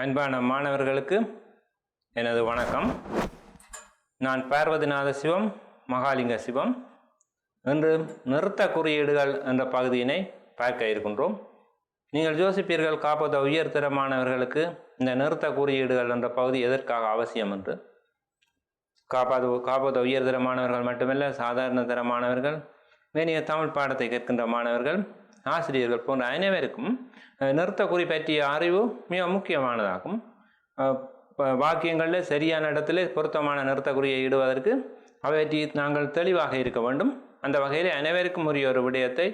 அன்பான மாணவர்களுக்கு எனது வணக்கம். நான் பார்வதிநாத சிவம், மகாலிங்க சிவம். இன்று நிறுத்த குறியீடுகள் என்ற பகுதியினை பார்க்க இருக்கின்றோம். நீங்கள் யோசிப்பீர்கள், காப்போத உயர்தர மாணவர்களுக்கு இந்த நிறுத்த குறியீடுகள் என்ற பகுதி எதற்காக அவசியம் என்று. காப்போத உயர்தர மாணவர்கள் மட்டுமல்ல, சாதாரண தர மாணவர்கள், வேணிய தமிழ் பாடத்தை கேட்கின்ற மாணவர்கள், ஆசிரியர்கள் போன்ற அனைவருக்கும் நிறுத்த குறி பற்றிய அறிவு மிக முக்கியமானதாகும். வாக்கியங்களில் சரியான இடத்துல பொருத்தமான நிறுத்த குறியை இடுவதற்கு அவற்றை நாங்கள் தெளிவாக இருக்க வேண்டும். அந்த வகையில் அனைவருக்கும் உரிய ஒரு விடயத்தை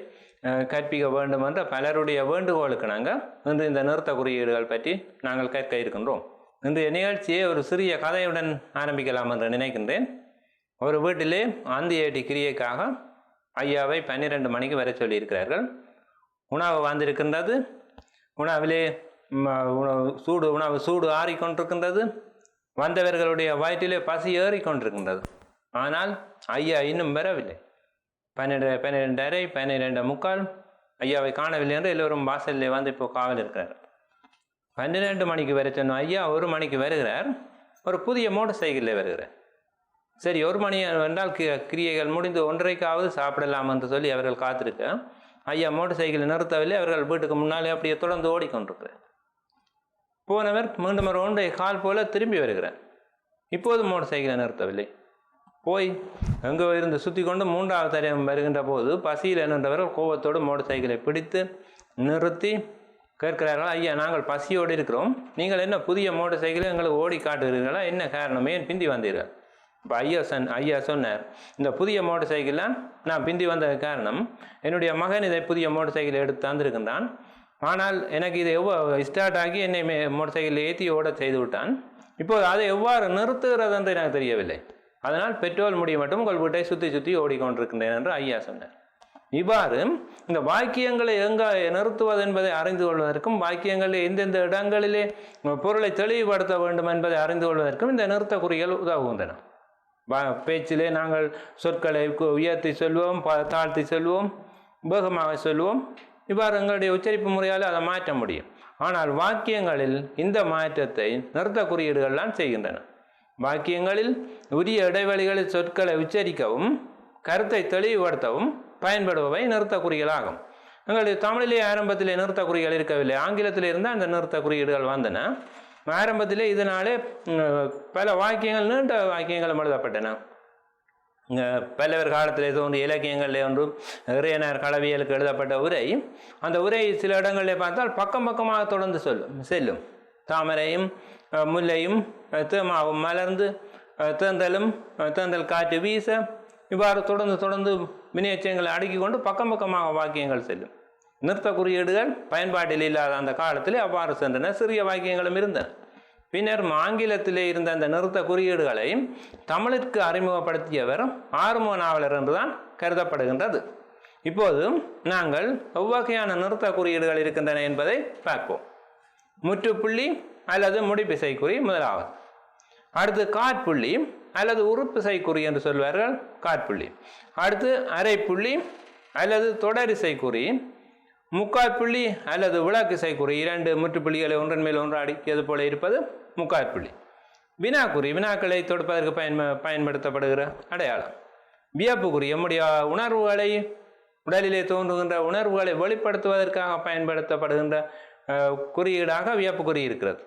கற்பிக்க வேண்டும் என்ற பலருடைய வேண்டுகோளுக்கு நாங்கள் இன்று இந்த நிறுத்த குறியீடுகள் பற்றி நாங்கள் கற்க இருக்கின்றோம். இன்றைய நிகழ்ச்சியை ஒரு சிறிய கதையுடன் ஆரம்பிக்கலாம் என்று நினைக்கின்றேன். ஒரு வீட்டிலே அந்தியேட்டி கிரியைக்காக ஐயாவை 12 மணிக்கு வர சொல்லியிருக்கிறார்கள். உணவு வந்திருக்கின்றது. உணவிலே உணவு சூடு ஆறிக்கொண்டிருக்கின்றது. வந்தவர்களுடைய வயிற்றிலே பசி ஏறிக்கொண்டிருக்கின்றது. ஆனால் ஐயா இன்னும் வரவில்லை. 12:30, 12:45 ஐயாவை காணவில்லை என்று எல்லோரும் வாசலில் வந்து இப்போ காவல் இருக்கிறார். 12 மணிக்கு வர சொன்ன ஐயா 1 மணிக்கு வருகிறார். ஒரு புதிய மோட்டர் சைக்கிளில் வருகிறார். சரி, 1 மணி என்றால் கிரியைகள் முடிந்து 1:30க்காவது சாப்பிடலாம் என்று சொல்லி அவர்கள் காத்திருக்க, ஐயா மோட்டர் சைக்கிளை நிறுத்தவில்லை. அவர்கள் வீட்டுக்கு முன்னாலே அப்படியே தொடர்ந்து ஓடிக்கொண்டிருக்கிறார். போனவர் மீண்டும் ஒரு 1:15 போல திரும்பி வருகிறார். இப்போது மோட்டர் சைக்கிளை நிறுத்தவில்லை. போய் எங்கே இருந்து சுற்றி கொண்டு 3வது தரம் வருகின்ற போது பசியில் நின்றவர்கள் கோபத்தோடு மோட்டர் சைக்கிளை பிடித்து நிறுத்தி கேட்கிறார்கள், ஐயா நாங்கள் பசியோடு இருக்கிறோம், நீங்கள் என்ன புதிய மோட்டர் சைக்கிளை எங்களுக்கு ஓடி காட்டுகிறீர்களா, என்ன காரணம், ஏன் பிந்தி வந்தீர்கள்? இப்போ ஐயா சொன்னார், இந்த புதிய மோட்டர் சைக்கிளில் நான் பிந்தி வந்த காரணம், என்னுடைய மகன் இதை புதிய மோட்டர் சைக்கிளை எடுத்து தந்திருக்கின்றான். ஆனால் எனக்கு இதை ஸ்டார்ட் ஆகி என்னை மோட்டர் சைக்கிளில் ஏற்றி ஓட செய்து விட்டான். இப்போது அதை எவ்வாறு நிறுத்துகிறது என்று எனக்கு தெரியவில்லை. அதனால் பெட்ரோல் முடிய மட்டும் உங்கள் வீட்டை சுற்றி சுற்றி ஓடிக்கொண்டிருக்கின்றேன் என்று ஐயா சொன்னார். இவ்வாறு இந்த வாக்கியங்களை எங்கே நிறுத்துவது என்பதை அறிந்து கொள்வதற்கும், வாக்கியங்களில் எந்தெந்த இடங்களிலே பொருளை தெளிவுபடுத்த வேண்டும் என்பதை அறிந்து கொள்வதற்கும் இந்த நிறுத்த குறிகள் உதவுகின்றன. பேச்சிலே நாங்கள் சொற்களை உயர்த்தி சொல்வோம், தாழ்த்தி சொல்வோம், வேகமாக சொல்வோம். இவ்வாறு எங்களுடைய உச்சரிப்பு முறையால் அதை மாற்ற முடியும். ஆனால் வாக்கியங்களில் இந்த மாற்றத்தை நிறுத்த குறியீடுகள்லாம் செய்கின்றன. வாக்கியங்களில் உரிய இடைவெளிகளில் சொற்களை உச்சரிக்கவும் கருத்தை தெளிவுபடுத்தவும் பயன்படுபவை நிறுத்த குறிகளாகும். எங்களுடைய தமிழிலே ஆரம்பத்திலே நிறுத்த குறிகள் இருக்கவில்லை. ஆங்கிலத்தில் இருந்தால் அந்த நிறுத்த குறியீடுகள் வந்தன. ஆரம்பத்திலே இதனாலே பல வாக்கியங்கள், நீண்ட வாக்கியங்களும் எழுதப்பட்டன. பல்லவர் காலத்திலே தோன்றிய இலக்கியங்களில் ஒன்றும் இறையனார் களவியலுக்கு எழுதப்பட்ட உரை, அந்த உரை சில இடங்களில் பார்த்தால் பக்கம் பக்கமாக தொடர்ந்து செல்லும். தாமரையும் முல்லையும் தேமாவும் மலர்ந்து தேர்ந்தல் காற்று வீச, இவ்வாறு தொடர்ந்து வினையச்சயங்களை அடுக்கி கொண்டு பக்கம் பக்கமாக வாக்கியங்கள் செல்லும். நிறுத்த குறியீடுகள் பயன்பாட்டில் இல்லாத அந்த காலத்திலே அவ்வாறு சென்றன. சிறிய வாக்கியங்களும் இருந்தன. பின்னர் ஆங்கிலத்திலே இருந்த அந்த நிறுத்த குறியீடுகளை தமிழிற்கு அறிமுகப்படுத்தியவர் ஆறுமுக நாவலர் என்றுதான் கருதப்படுகின்றது. இப்போது நாங்கள் எவ்வகையான நிறுத்த குறியீடுகள் இருக்கின்றன என்பதை பார்ப்போம். முற்றுப்புள்ளி அல்லது முடிப்பிசைக்குறி முதலாவது. அடுத்து காற்புள்ளி அல்லது உறுப்பிசைக்குறி என்று சொல்வார்கள், காற்புள்ளி. அடுத்து அரைப்புள்ளி அல்லது தொடரிசைக்குறி, முக்காற்புள்ளி அல்லது விளக்கிசைக்குறி. 2 முற்றுப்புள்ளிகளை ஒன்றன் மேல் ஒன்று அடுக்கியது போல இருப்பது முக்காற்புள்ளி. வினாக்குறி, வினாக்களை தொடுப்பதற்கு பயன்படுத்தப்படுகிற அடையாளம். வியப்புக்குறி, நம்முடைய உணர்வுகளை, உடலிலே தோன்றுகின்ற உணர்வுகளை வெளிப்படுத்துவதற்காக பயன்படுத்தப்படுகின்ற குறியீடாக வியப்புக்குறி இருக்கிறது.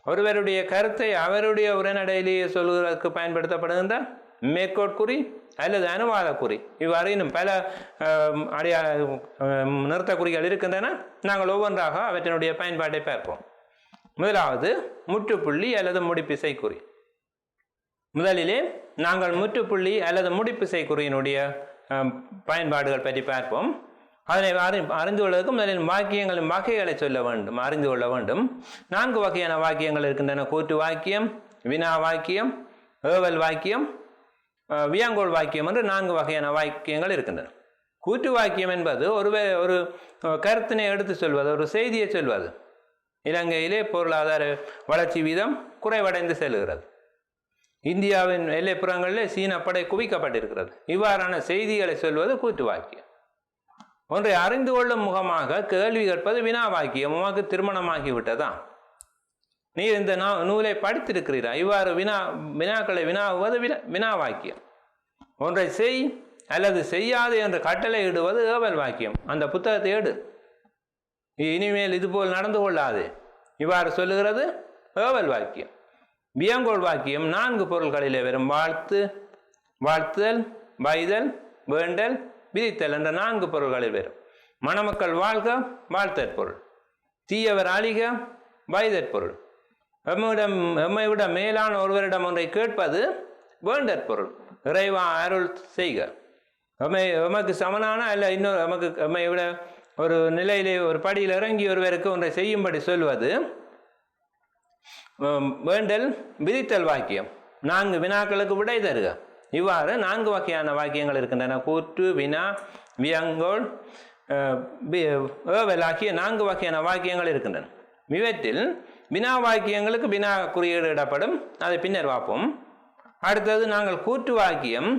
ஒருவருடைய கருத்தை அவருடைய உரைநடையிலேயே சொல்வதற்கு பயன்படுத்தப்படுகின்ற மேற்கோட்குறி அல்லது அனுவாத குறி. இவ்வாறு இன்னும் பல நிறுத்த குறிகள் இருக்கின்றன. நாங்கள் ஒவ்வொன்றாக அவற்றினுடைய பயன்பாட்டை பார்ப்போம். முதலாவது முற்றுப்புள்ளி அல்லது முடிப்பிசை குறி. முதலிலே நாங்கள் முற்றுப்புள்ளி அல்லது முடிப்பிசை குறியினுடைய பயன்பாடுகள் பற்றி பார்ப்போம். அதனை அறிந்து கொள்வதற்கு முதலில் வாக்கியங்களின் வகைகளை அறிந்து கொள்ள வேண்டும். 4 வகையான வாக்கியங்கள் இருக்கின்றன. கூற்று வாக்கியம், வினா வாக்கியம், ஏவல் வாக்கியம், வியாங்கோல் வாக்கியம் என்று 4 வகையான வாக்கியங்கள் இருக்கின்றன. கூற்று வாக்கியம் என்பது ஒரு கருத்தினை எடுத்து சொல்வது, ஒரு செய்தியை சொல்வது. இலங்கையிலே பொருளாதார வளர்ச்சி வீதம் குறைவடைந்து செல்கிறது. இந்தியாவின் எல்லைப்புறங்களிலே சீன படை குவிக்கப்பட்டிருக்கிறது. இவ்வாறான செய்திகளை சொல்வது கூற்று வாக்கியம். ஒன்றை அறிந்து கொள்ளும் முகமாக கேள்வி கேட்பது வினா வாக்கியம். உமக்கு திருமணமாகிவிட்டதா, நீர் இந்த நூலை படித்திருக்கிறீரா? இவ்வாறு வினாக்களை வினாவுவது வினா வாக்கியம். ஒன்றை செய் அல்லது செய்யாது என்று கட்டளை இடுவது ஏவல் வாக்கியம். அந்த புத்தகத்தை எடு, இனிமேல் இதுபோல் நடந்து கொள்ளாது, இவ்வாறு சொல்லுகிறது ஏவல் வாக்கியம். வியங்கோள் வாக்கியம் 4 பொருள்களிலே வரும். வாழ்த்து, வாழ்த்துதல், வைதல், வேண்டல், விதித்தல் என்ற 4 பொருள்களில் வரும். மணமக்கள் வாழ்க வாழ்த்தற் பொருள், தீயவர் அழிக வைதற் பொருள், எம்மை விட மேலான ஒருவரிடம் ஒன்றை கேட்பது வேண்டற் பொருள், இறைவா அருள் செய்க. எமக்கு சமனான அல்ல இன்னொரு எம்மை விட ஒரு நிலையிலே ஒரு படியில் இறங்கி ஒருவருக்கு ஒன்றை செய்யும்படி சொல்வது வேண்டல். விதித்தல் வாக்கியம் 4 வினாக்களுக்கு விடை தருக. இவ்வாறு 4 வகையான வாக்கியங்கள் இருக்கின்றன. கூற்று, வினா, வியங்கோள், ஏவல் ஆகிய 4 வகையான வாக்கியங்கள் இருக்கின்றன. இவற்றில் வினா வாக்கியங்களுக்கு வினா குறியீடு இடப்படும், அதை பின்னர் பார்ப்போம். அடுத்தது நாங்கள் கூற்று வாக்கியம்,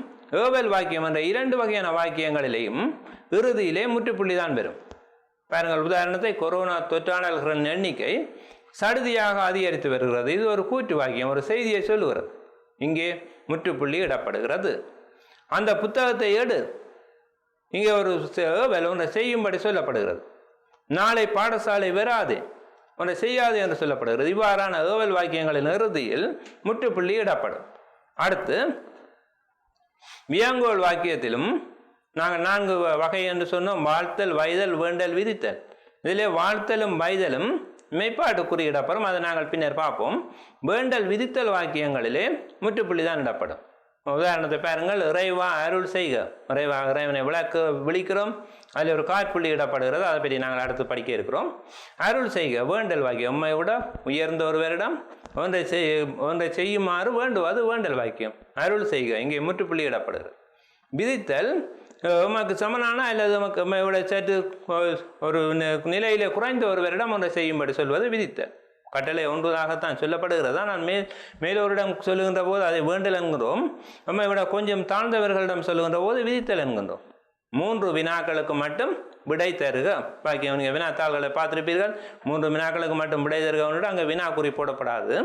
ஏவல் வாக்கியம் என்ற 2 வகையான வாக்கியங்களிலேயும் இறுதியிலே முற்றுப்புள்ளி தான் பெறும். பாருங்கள், உதாரணத்தை, கொரோனா தொற்றாளர்களின் எண்ணிக்கை சடுதியாக அதிகரித்து வருகிறது. இது ஒரு கூற்று வாக்கியம், ஒரு செய்தியை சொல்லுகிறது. இங்கே முற்றுப்புள்ளி இடப்படுகிறது. அந்த புத்தகத்தை எடு, இங்கே ஒரு ஏவல் ஒன்றை செய்யும்படி சொல்லப்படுகிறது. நாளை பாடசாலை வராது, ஒன்றை செய்யாது என்று சொல்லப்படுகிறது. இவ்வாறான ஏவல் வாக்கியங்களின் இறுதியில் முற்றுப்புள்ளி இடப்படும். அடுத்து வியங்கோள் வாக்கியத்திலும் நாங்கள் 4 வகை என்று சொன்னோம். வாழ்த்தல், வைதல், வேண்டல், விதித்தல். இதிலே வாழ்த்தலும் வைதலும் மெய்ப்பாட்டு குறியிடப்படும், அதை நாங்கள் பின்னர் பார்ப்போம். வேண்டல், விதித்தல் வாக்கியங்களிலே முற்றுப்புள்ளி தான் இடப்படும். உதாரணத்தை பாருங்கள், இறைவா அருள் செய்க, இறைவா இறைவனை விழிக்கிறோம், அதில் ஒரு காற்புள்ளி இடப்படுகிறது, அதை பற்றி நாங்கள் அடுத்து படிக்க இருக்கிறோம். அருள் செய்க வேண்டல் வாக்கியம், உம்மை விட உயர்ந்த ஒருவரிடம் ஒன்றை செய்யுமாறு வேண்டுவது வேண்டல் வாக்கியம். அருள் செய்க இங்கே முற்றுப்புள்ளி இடப்படுகிறது. விதித்தல் உமக்கு சமனான அல்லது உமக்கு உம்மை விட சற்று ஒரு நிலையிலே குறைந்த ஒருவரிடம் ஒன்றை செய்யும்படி சொல்வது விதித்தல். கட்டளை ஒன்றாகத்தான் சொல்லப்படுகிறதா, நான் மேலோரிடம் சொல்லுகின்ற போது அதை வேண்டல் என்கிறோம், நம்மை விட கொஞ்சம் தாழ்ந்தவர்களிடம் சொல்லுகின்ற போது விதித்தல் என்கின்றோம். 3 வினாக்களுக்கு மட்டும் விடை தருக வாக்கியம். நீங்கள் வினாத்தாள்களை பார்த்துருப்பீர்கள். 3 வினாக்களுக்கு மட்டும் விடை தருக, அங்கே வினா குறி போடப்படாது,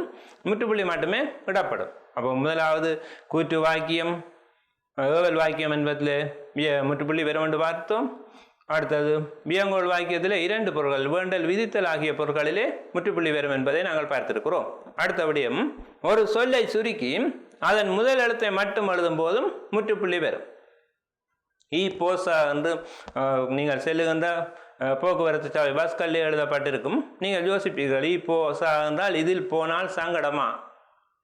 முற்றுப்புள்ளி மட்டுமே விடப்படும். அப்போ முதலாவது கூற்று வாக்கியம், ஏவல் வாக்கியம் என்பதில் முற்றுப்புள்ளி வரும் என்று பார்த்தோம். அடுத்தது வியங்கோள் வாக்கியத்தில் 2 பொருள்கள் வேண்டல், விதித்தல் ஆகிய பொருட்களிலே முற்றுப்புள்ளி வரும் என்பதை நாங்கள் பார்த்திருக்கிறோம். அடுத்தபடியும் ஒரு சொல்லை சுருக்கி அதன் முதல் எழுத்தை மட்டும் எழுதும் போதும் முற்றுப்புள்ளி வரும். போசா என்று நீங்கள் செல்லுகின்ற போக்குவரத்து சாலை பஸ்களில் எழுதப்பட்டிருக்கும். நீங்கள் யோசிப்பீர்கள், போசா என்றால் இதில் போனால் சங்கடமா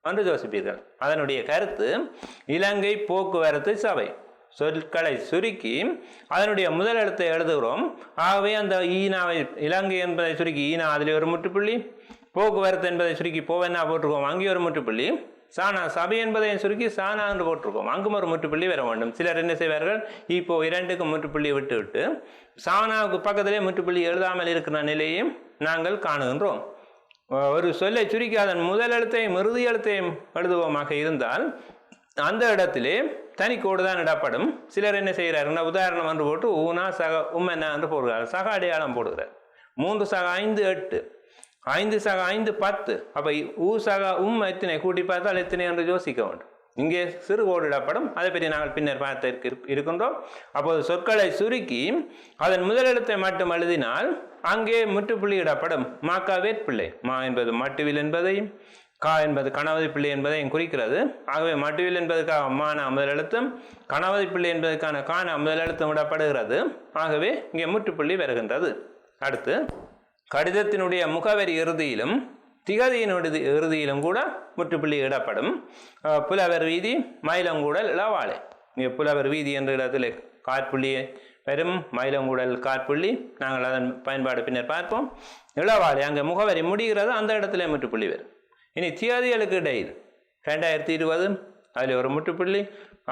என்று யோசிப்பீர்கள். அதனுடைய கருத்து இலங்கை போக்குவரத்து சபை. சொற்களை சுருக்கி அதனுடைய முதல் எழுத்தை எழுதுகிறோம். ஆகவே அந்த ஈனாவை, இலங்கை என்பதை சுருக்கி ஈனா, அதில் ஒரு முற்றுப்புள்ளி, போக்குவரத்து என்பதை சுருக்கி போவென்னா போட்டிருக்கோம், அங்கே ஒரு முற்றுப்புள்ளி, சானா சபை என்பதை சுருக்கி சானா என்று போட்டிருக்கோம், அங்கும் ஒரு முற்றுப்புள்ளி வர வேண்டும். சிலர் என்ன செய்வார்கள், இப்போ 2க்கும் முற்றுப்புள்ளி விட்டு சானாவுக்கு பக்கத்திலே முற்றுப்புள்ளி எழுதாமல் இருக்கிற நிலையையும் நாங்கள் காணுகின்றோம். ஒரு சொல்லை சுருக்கி அதன் முதல் எழுத்தையும் இறுதி எழுத்தையும் எழுதுவோமாக இருந்தால் அந்த இடத்திலே தனிக்கோடு தான் இடப்படும். சிலர் என்ன செய்கிறார்கள், உதாரணம் என்று போட்டு ஊனா சக உம்மென்னா என்று போடுகிறார், சக அடையாளம் போடுகிறார். 3 சக 5 8, 5 சக 5 10. அப்போ ஊ சக எத்தனை கூட்டி பார்த்தால் எத்தனை என்று யோசிக்க வேண்டும். இங்கே சிறு கோடு இடப்படும், அதை பற்றி நாங்கள் பின்னர் பார்த்து இருக்கின்றோம். அப்போது சொற்களை சுருக்கி அதன் முதல் எழுத்தை மட்டும் எழுதினால் அங்கே முற்றுப்புள்ளி இடப்படும். மாக்கா வேட்பிள்ளை, மா என்பது மட்டுவில் என்பதையும், கா என்பது கணவதி பிள்ளை என்பதையும் குறிக்கிறது. ஆகவே மட்டுவில் என்பதற்காக மான முதல் எழுத்தும், கணவதி பிள்ளை என்பதற்கான காண முதல் எழுத்தும் விடப்படுகிறது. ஆகவே இங்கே முற்றுப்புள்ளி வருகின்றது. அடுத்து கடிதத்தினுடைய முகவரி இறுதியிலும் திகதியினுடைய இறுதியிலும் கூட முற்றுப்புள்ளி இடப்படும். புலவர் வீதி, மயிலங்கூடல், இளவாலை. இங்கே புலவர் வீதி என்ற இடத்தில் காற்புள்ளி வரும், மயிலங்கூடல் காற்புள்ளி, நாங்கள் அதன் பயன்பாடு பின்னர் பார்ப்போம். இளவாலை அங்கே முகவரி முடிகிறது, அந்த இடத்துல முற்றுப்புள்ளி வரும். இனி திகதிகளுக்கு இடையில் 2020 அதில் ஒரு முற்றுப்புள்ளி,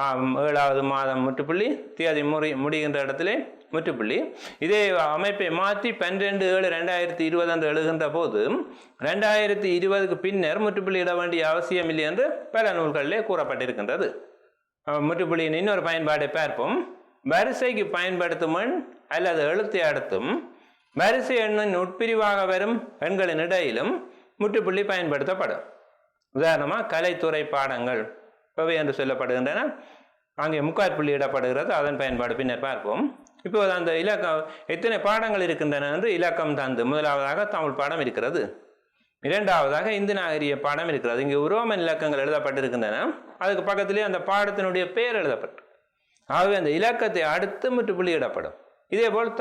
7வது மாதம் முற்றுப்புள்ளி, திகதி முடிகின்ற இடத்துல முற்றுப்புள்ளி. இதே அமைப்பை மாற்றி 12/7/2020 என்று எழுகின்ற போது 2020க்கு பின்னர் முற்றுப்புள்ளி இட வேண்டிய அவசியம் இல்லை என்று பல நூல்களிலே கூறப்பட்டிருக்கின்றது. முற்றுப்புள்ளியின் இன்னொரு பயன்பாட்டை பார்ப்போம். வரிசைக்கு பயன்படுத்தும் எண் அல்லது எழுத்தை அடுத்தும் வரிசை எண்ணின் உட்பிரிவாக வரும் எண்களின் இடையிலும் முற்றுப்புள்ளி பயன்படுத்தப்படும். உதாரணமாக கலைத்துறை பாடங்கள் எவை என்று சொல்லப்படுகின்றன. அங்கே முக்காற்புள்ளி இடப்படுகிறது. அதன் பயன்பாடு பின்னர் பார்ப்போம். இப்போது அந்த இலக்கம் எத்தனை பாடங்கள் இருக்கின்றன என்று இலக்கம் தந்து முதலாவதாக தமிழ் பாடம் இருக்கிறது, இரண்டாவதாக இந்து நாகரிக பாடம் இருக்கிறது. இங்கே உரோமன் இலக்கங்கள் எழுதப்பட்டிருக்கின்றன. அதுக்கு பக்கத்திலே அந்த பாடத்தினுடைய பெயர் எழுதப்பட்டு, ஆகவே அந்த இலக்கத்தை அடுத்து முற்றுப்புள்ளி இடப்படும். இதே போல்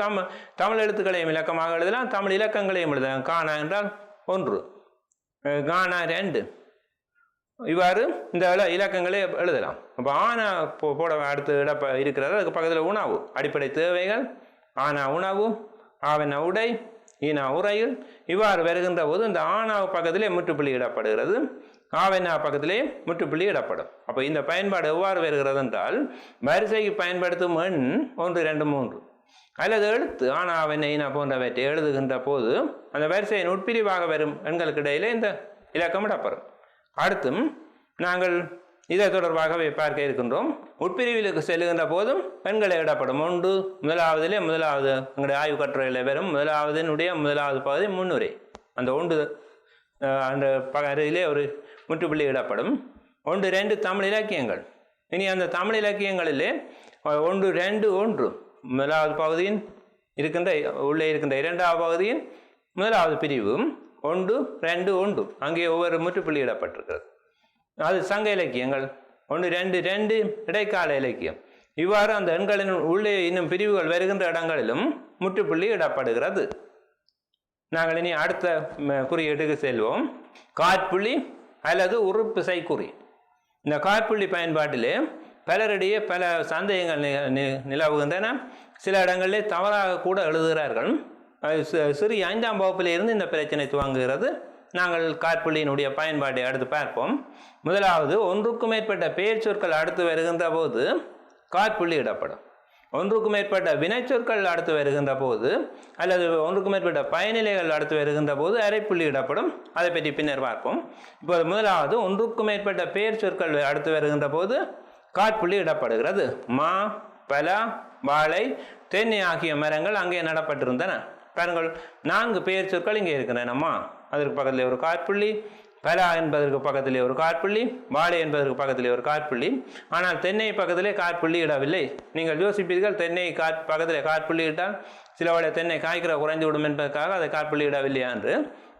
தமிழ் எழுத்துக்களையும் இலக்கமாக எழுதலாம், தமிழ் இலக்கங்களையும் எழுதலாம். காணா என்றால் 1, கானா 2, இவ்வாறு இந்த இலக்கங்களே எழுதலாம். அப்போ ஆனா போட அடுத்து இருக்கிறது. அதுக்கு பக்கத்தில் உணவு, அடிப்படை தேவைகள், ஆனா உணவு, ஆவன உடை, ஈனா உரையில், இவ்வாறு வருகின்ற போது இந்த ஆனா பக்கத்திலே முற்றுப்புள்ளி இடப்படுகிறது, ஆவனா பக்கத்திலே முற்றுப்புள்ளி இடப்படும். அப்போ இந்த பயன்பாடு எவ்வாறு வருகிறது என்றால், வரிசைக்கு பயன்படுத்தும் எண் 1, 2, 3 அல்லது எழுத்து ஆனா ஆவன ஈனா போன்றவற்றை எழுதுகின்ற போது அந்த வரிசையின் உட்பிரிவாக வரும் எண்களுக்கு இடையிலே இந்த இலக்கம் இடப்படும். அடுத்தும் நாங்கள் இதை தொடர்பாகவே பார்க்க இருக்கின்றோம். உட்பிரிவிலுக்கு செல்லுகின்ற போதும் எண்களை இடப்படும். முதலாவது எங்களுடைய ஆய்வு கட்டுரையில் வரும் முதலாவது பகுதி முன்னுரை. அந்த அந்த பகுதியிலே ஒரு முற்றுப்புள்ளி இடப்படும். 1, 2 தமிழ் இலக்கியங்கள். இனி அந்த தமிழ் இலக்கியங்களிலே 1, 2, 1 முதலாவது பகுதியின் உள்ளே இருக்கின்ற இரண்டாவது பகுதியின் முதலாவது பிரிவும் 1, 2, 1 அங்கே ஒவ்வொரு முற்றுப்புள்ளி இடப்பட்டிருக்கிறது. அது சங்க இலக்கியங்கள். 1, 2, 2 இடைக்கால இலக்கியம். இவ்வாறு அந்த எண்களின் உள்ளே இன்னும் பிரிவுகள் வருகின்ற இடங்களிலும் முற்றுப்புள்ளி இடப்படுகிறது. நாங்கள் இனி அடுத்த குறியீட்டுக்கு செல்வோம். காற்புள்ளி அல்லது உறுப்பிசை குறி. இந்த காற்புள்ளி பயன்பாட்டிலே பலரிடையே பல சந்தேகங்கள் நிலவுகின்றன. சில இடங்களிலே தவறாக கூட எழுதுகிறார்கள். சிறிய 5ஆம் வகுப்பிலிருந்து இந்த பிரச்சனை துவங்குகிறது. நாங்கள் காற்புள்ளியினுடைய பயன்பாட்டை அடுத்து பார்ப்போம். முதலாவது, ஒன்றுக்கும் மேற்பட்ட பெயர் சொற்கள் அடுத்து வருகின்ற போது காற்புள்ளி இடப்படும். ஒன்றுக்கும் மேற்பட்ட வினைச்சொற்கள் அடுத்து வருகின்ற போது அல்லது ஒன்றுக்கும் மேற்பட்ட பயனிலைகள் அடுத்து வருகின்ற போது அரைப்புள்ளி இடப்படும். அதை பற்றி பின்னர் பார்ப்போம். இப்போது முதலாவது, ஒன்றுக்கும் மேற்பட்ட பெயர் சொற்கள் அடுத்து வருகின்ற போது காற்புள்ளி இடப்படுகிறது. மா, பலா, வாழை, தென்னை ஆகிய மரங்கள் அங்கே நடப்பட்டிருந்தன. பாருங்கள், 4 பெயர் சொற்கள் இங்கே இருக்கின்றனம்மா. அதற்கு பக்கத்தில் ஒரு காற்புள்ளி, பலா என்பதற்கு பக்கத்திலே ஒரு காற்புள்ளி, வாழை என்பதற்கு பக்கத்திலே ஒரு காற்புள்ளி. ஆனால் தென்னை பக்கத்திலே காற்புள்ளி இடவில்லை. நீங்கள் யோசிப்பீர்கள், தென்னை பக்கத்திலே காற்புள்ளி இட்டால் சில வேளை தென்னை காய்க்கிற குறைந்து விடும் என்பதற்காக அதை காற்புள்ளி இடவில்லையா என்று.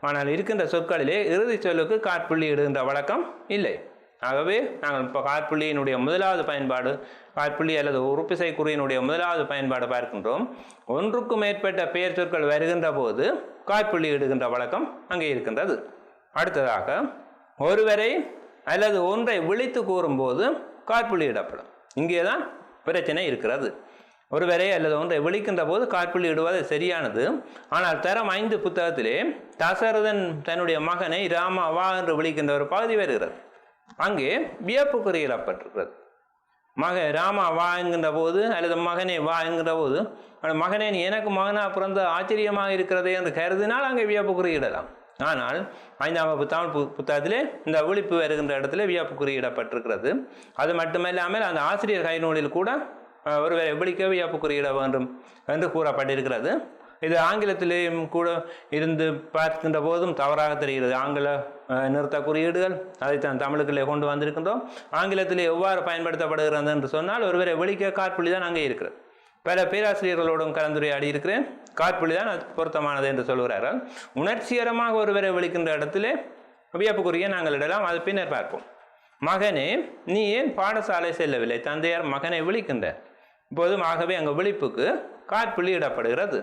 ஆனால் இருக்கின்ற சொற்களிலே இறுதி சொல்லுக்கு காற்புள்ளி இடுகின்ற வழக்கம் இல்லை. ஆகவே நாங்கள் இப்போ காற்புள்ளியினுடைய முதலாவது பயன்பாடு, காற்புள்ளி அல்லது உறுப்பிசை குறியினுடைய முதலாவது பயன்பாடு பார்க்கின்றோம். ஒன்றுக்கும் மேற்பட்ட பெயர் சொற்கள் வருகின்ற போது காற்புள்ளி இடுகின்ற வழக்கம் அங்கே இருக்கின்றது. அடுத்ததாக, ஒருவரை அல்லது ஒன்றை விழித்து கூறும்போது காற்புள்ளி இடப்படும். இங்கே தான் பிரச்சனை இருக்கிறது. ஒருவரை அல்லது ஒன்றை விழிக்கின்ற போது காற்புள்ளி இடுவது சரியானது. ஆனால் தரம் 5 புத்தகத்திலே தசரதன் தன்னுடைய மகனை ராமா வா என்று விழிக்கின்ற ஒரு பகுதி வருகிறது. அங்கே வியப்பு குறியிடப்பட்டிருக்கிறது. ராமா வா என்கின்ற போது அல்லது மகனே வா என்கின்ற போது, மகனே நீ எனக்கு மகனாக பிறந்த ஆச்சரியமாக இருக்கிறது என்று கருதினால் அங்கே வியப்பு குறியிடலாம். ஆனால் 5ஆம் வகுப்பு தமிழ் புத்தகத்திலே இந்த விழிப்பு வருகின்ற இடத்துல வியப்பு குறியிடப்பட்டிருக்கிறது. அது மட்டுமல்லாமல் அந்த ஆசிரியர் கைநூலில் கூட ஒருவரை விழிக்க வியப்பு குறியிட வேண்டும் என்று கூறப்பட்டிருக்கிறது. இது ஆங்கிலத்திலேயும் கூட இருந்து பார்க்கின்ற போதும் தவறாக தெரிகிறது. ஆங்கில நிறுத்த குறியீடுகள் அதைத்தான் தமிழுக்குள்ளே கொண்டு வந்திருக்கின்றோம். ஆங்கிலத்திலே எவ்வாறு பயன்படுத்தப்படுகிறது என்று சொன்னால், ஒருவரை விழிக்க காற்புள்ளி தான் அங்கே இருக்கிறது. பல பேராசிரியர்களோடும் கலந்துரையாடி இருக்கிறேன். காற்புள்ளி தான் அது பொருத்தமானது என்று சொல்கிறார்கள். உணர்ச்சிகரமாக ஒருவரை விழிக்கின்ற இடத்திலே வியப்புக்குரிய நாங்கள் இடலாம். அது பின்னர் பார்ப்போம். மகனே, நீ ஏன் பாடசாலை செல்லவில்லை? தந்தையார் மகனை விழிக்கின்றார். இப்போதும் ஆகவே அங்கே விழிப்புக்கு காற்புள்ளி இடப்படுகிறது.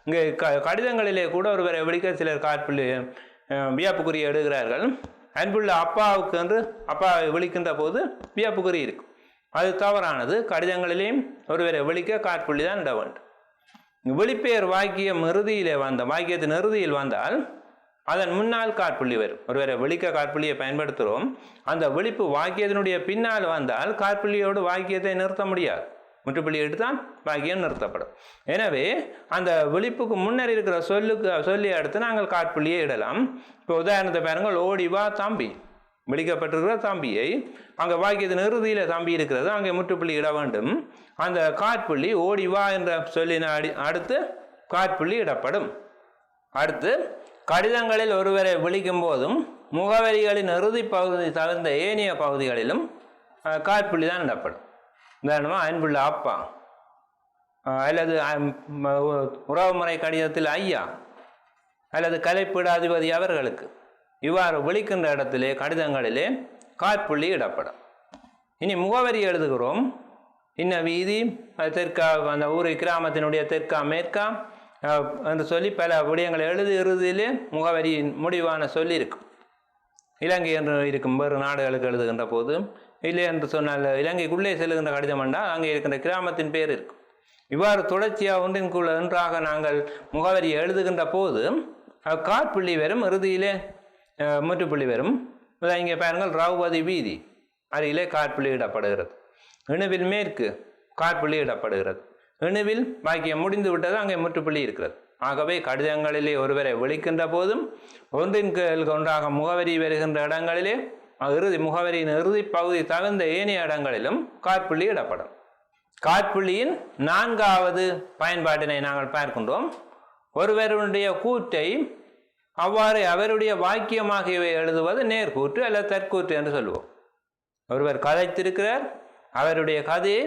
இங்கே கடிதங்களிலே கூட ஒருவரை விழிக்க சிலர் காற்புள்ளி வியப்புக்குரிய எடுகிறார்கள். அன்புள்ள அப்பாவுக்கு என்று அப்பாவை விழிக்கின்ற போது வியப்புக்குறி இருக்கும். அது தவறானது. கடிதங்களிலேயும் ஒருவரை விழிக்க காற்புள்ளி தான் இட வேண்டும். விழிப்பெயர் வாக்கியத்தின் இறுதியில் வந்தால் அதன் முன்னால் காற்புள்ளி வரும். ஒருவரை விழிக்க காற்புள்ளியை பயன்படுத்துகிறோம். அந்த விழிப்பு வாக்கியத்தினுடைய பின்னால் வந்தால் காற்புள்ளியோடு வாக்கியத்தை நிறுத்த முடியாது. முற்றுப்புள்ளி எடுத்தான் வாக்கியம் நிறுத்தப்படும். எனவே அந்த விழிப்புக்கு முன்னர் இருக்கிற சொல்லி அடுத்து நாங்கள் காற்புள்ளியை இடலாம். இப்போ உதாரணத்தை பாருங்கள். ஓடி வா தம்பி, விழிக்கப்பட்டிருக்கிற தம்பியை அங்கே வாக்கியத்தின் இறுதியில் தம்பி இருக்கிறது, அங்கே முற்றுப்புள்ளி இட வேண்டும். அந்த காற்புள்ளி ஓடி வா என்ற சொல்லின அடுத்து காற்புள்ளி இடப்படும். அடுத்து கடிதங்களில் ஒருவரை விളിக்கும் போதும் முகவரிகளின் இறுதி பகுதி தவிர்ந்த ஏனைய பகுதிகளிலும் காற்புள்ளி தான் இடப்படும். உதாரணமாக அன்புள்ள அப்பா அல்லது உறவுமுறை கடிதத்தில் ஐயா அல்லது கலைப்பீடாதிபதி அவர்களுக்கு இவ்வாறு விളിக்கின்ற இடத்திலே கடிதங்களிலே காற்புள்ளி இடப்படும். இனி முகவரி எழுதுகிறோம். இன்ன வீதி தெற்கா, அந்த ஊர் கிராமத்தினுடைய தெற்கா மேற்கா என்று சொல்லி பல விடயங்களை இறுதியிலே முகவரியின் முடிவான சொல்லி இருக்கும். இலங்கை என்று இருக்கும் வேறு நாடுகளுக்கு எழுதுகின்ற போது, இல்லை என்று சொன்னால் இலங்கைக்குள்ளே செல்லுகின்ற கடிதம் என்றால் அங்கே இருக்கின்ற கிராமத்தின் பேர் இருக்கும். இவ்வாறு தொடர்ச்சியாக ஒன்றாக நாங்கள் முகவரியை எழுதுகின்ற போது காற்புள்ளி வரும், இறுதியிலே முற்றுப்புள்ளி வரும். இங்கே பாருங்கள், ரவுபதி வீதி அருகிலே காற்புள்ளி இடப்படுகிறது. இணுவில் மேற்கு காற்புள்ளி இடப்படுகிறது. இணுவில் வாக்கியம் முடிந்து விட்டது, அங்கே முற்றுப்புள்ளி இருக்கிறது. ஆகவே கடிதங்களிலே ஒருவரை விളിக்கின்ற போதும் ஒன்றின் கீழ் ஒன்றாக முகவரி வருகின்ற இடங்களிலே முகவரியின் இறுதி பகுதி தகுந்த ஏனைய இடங்களிலும் காற்புள்ளி இடப்படும். காற்புள்ளியின் 4வது பயன்பாட்டினை நாங்கள் பார்க்கின்றோம். ஒருவருடைய கூற்றை அவ்வாறு அவருடைய வாக்கியமாக எழுதுவது நேர்கூற்று அல்லது தற்கூற்று என்று சொல்லுவோம். ஒருவர் கதைத்திருக்கிறார், அவருடைய கதையை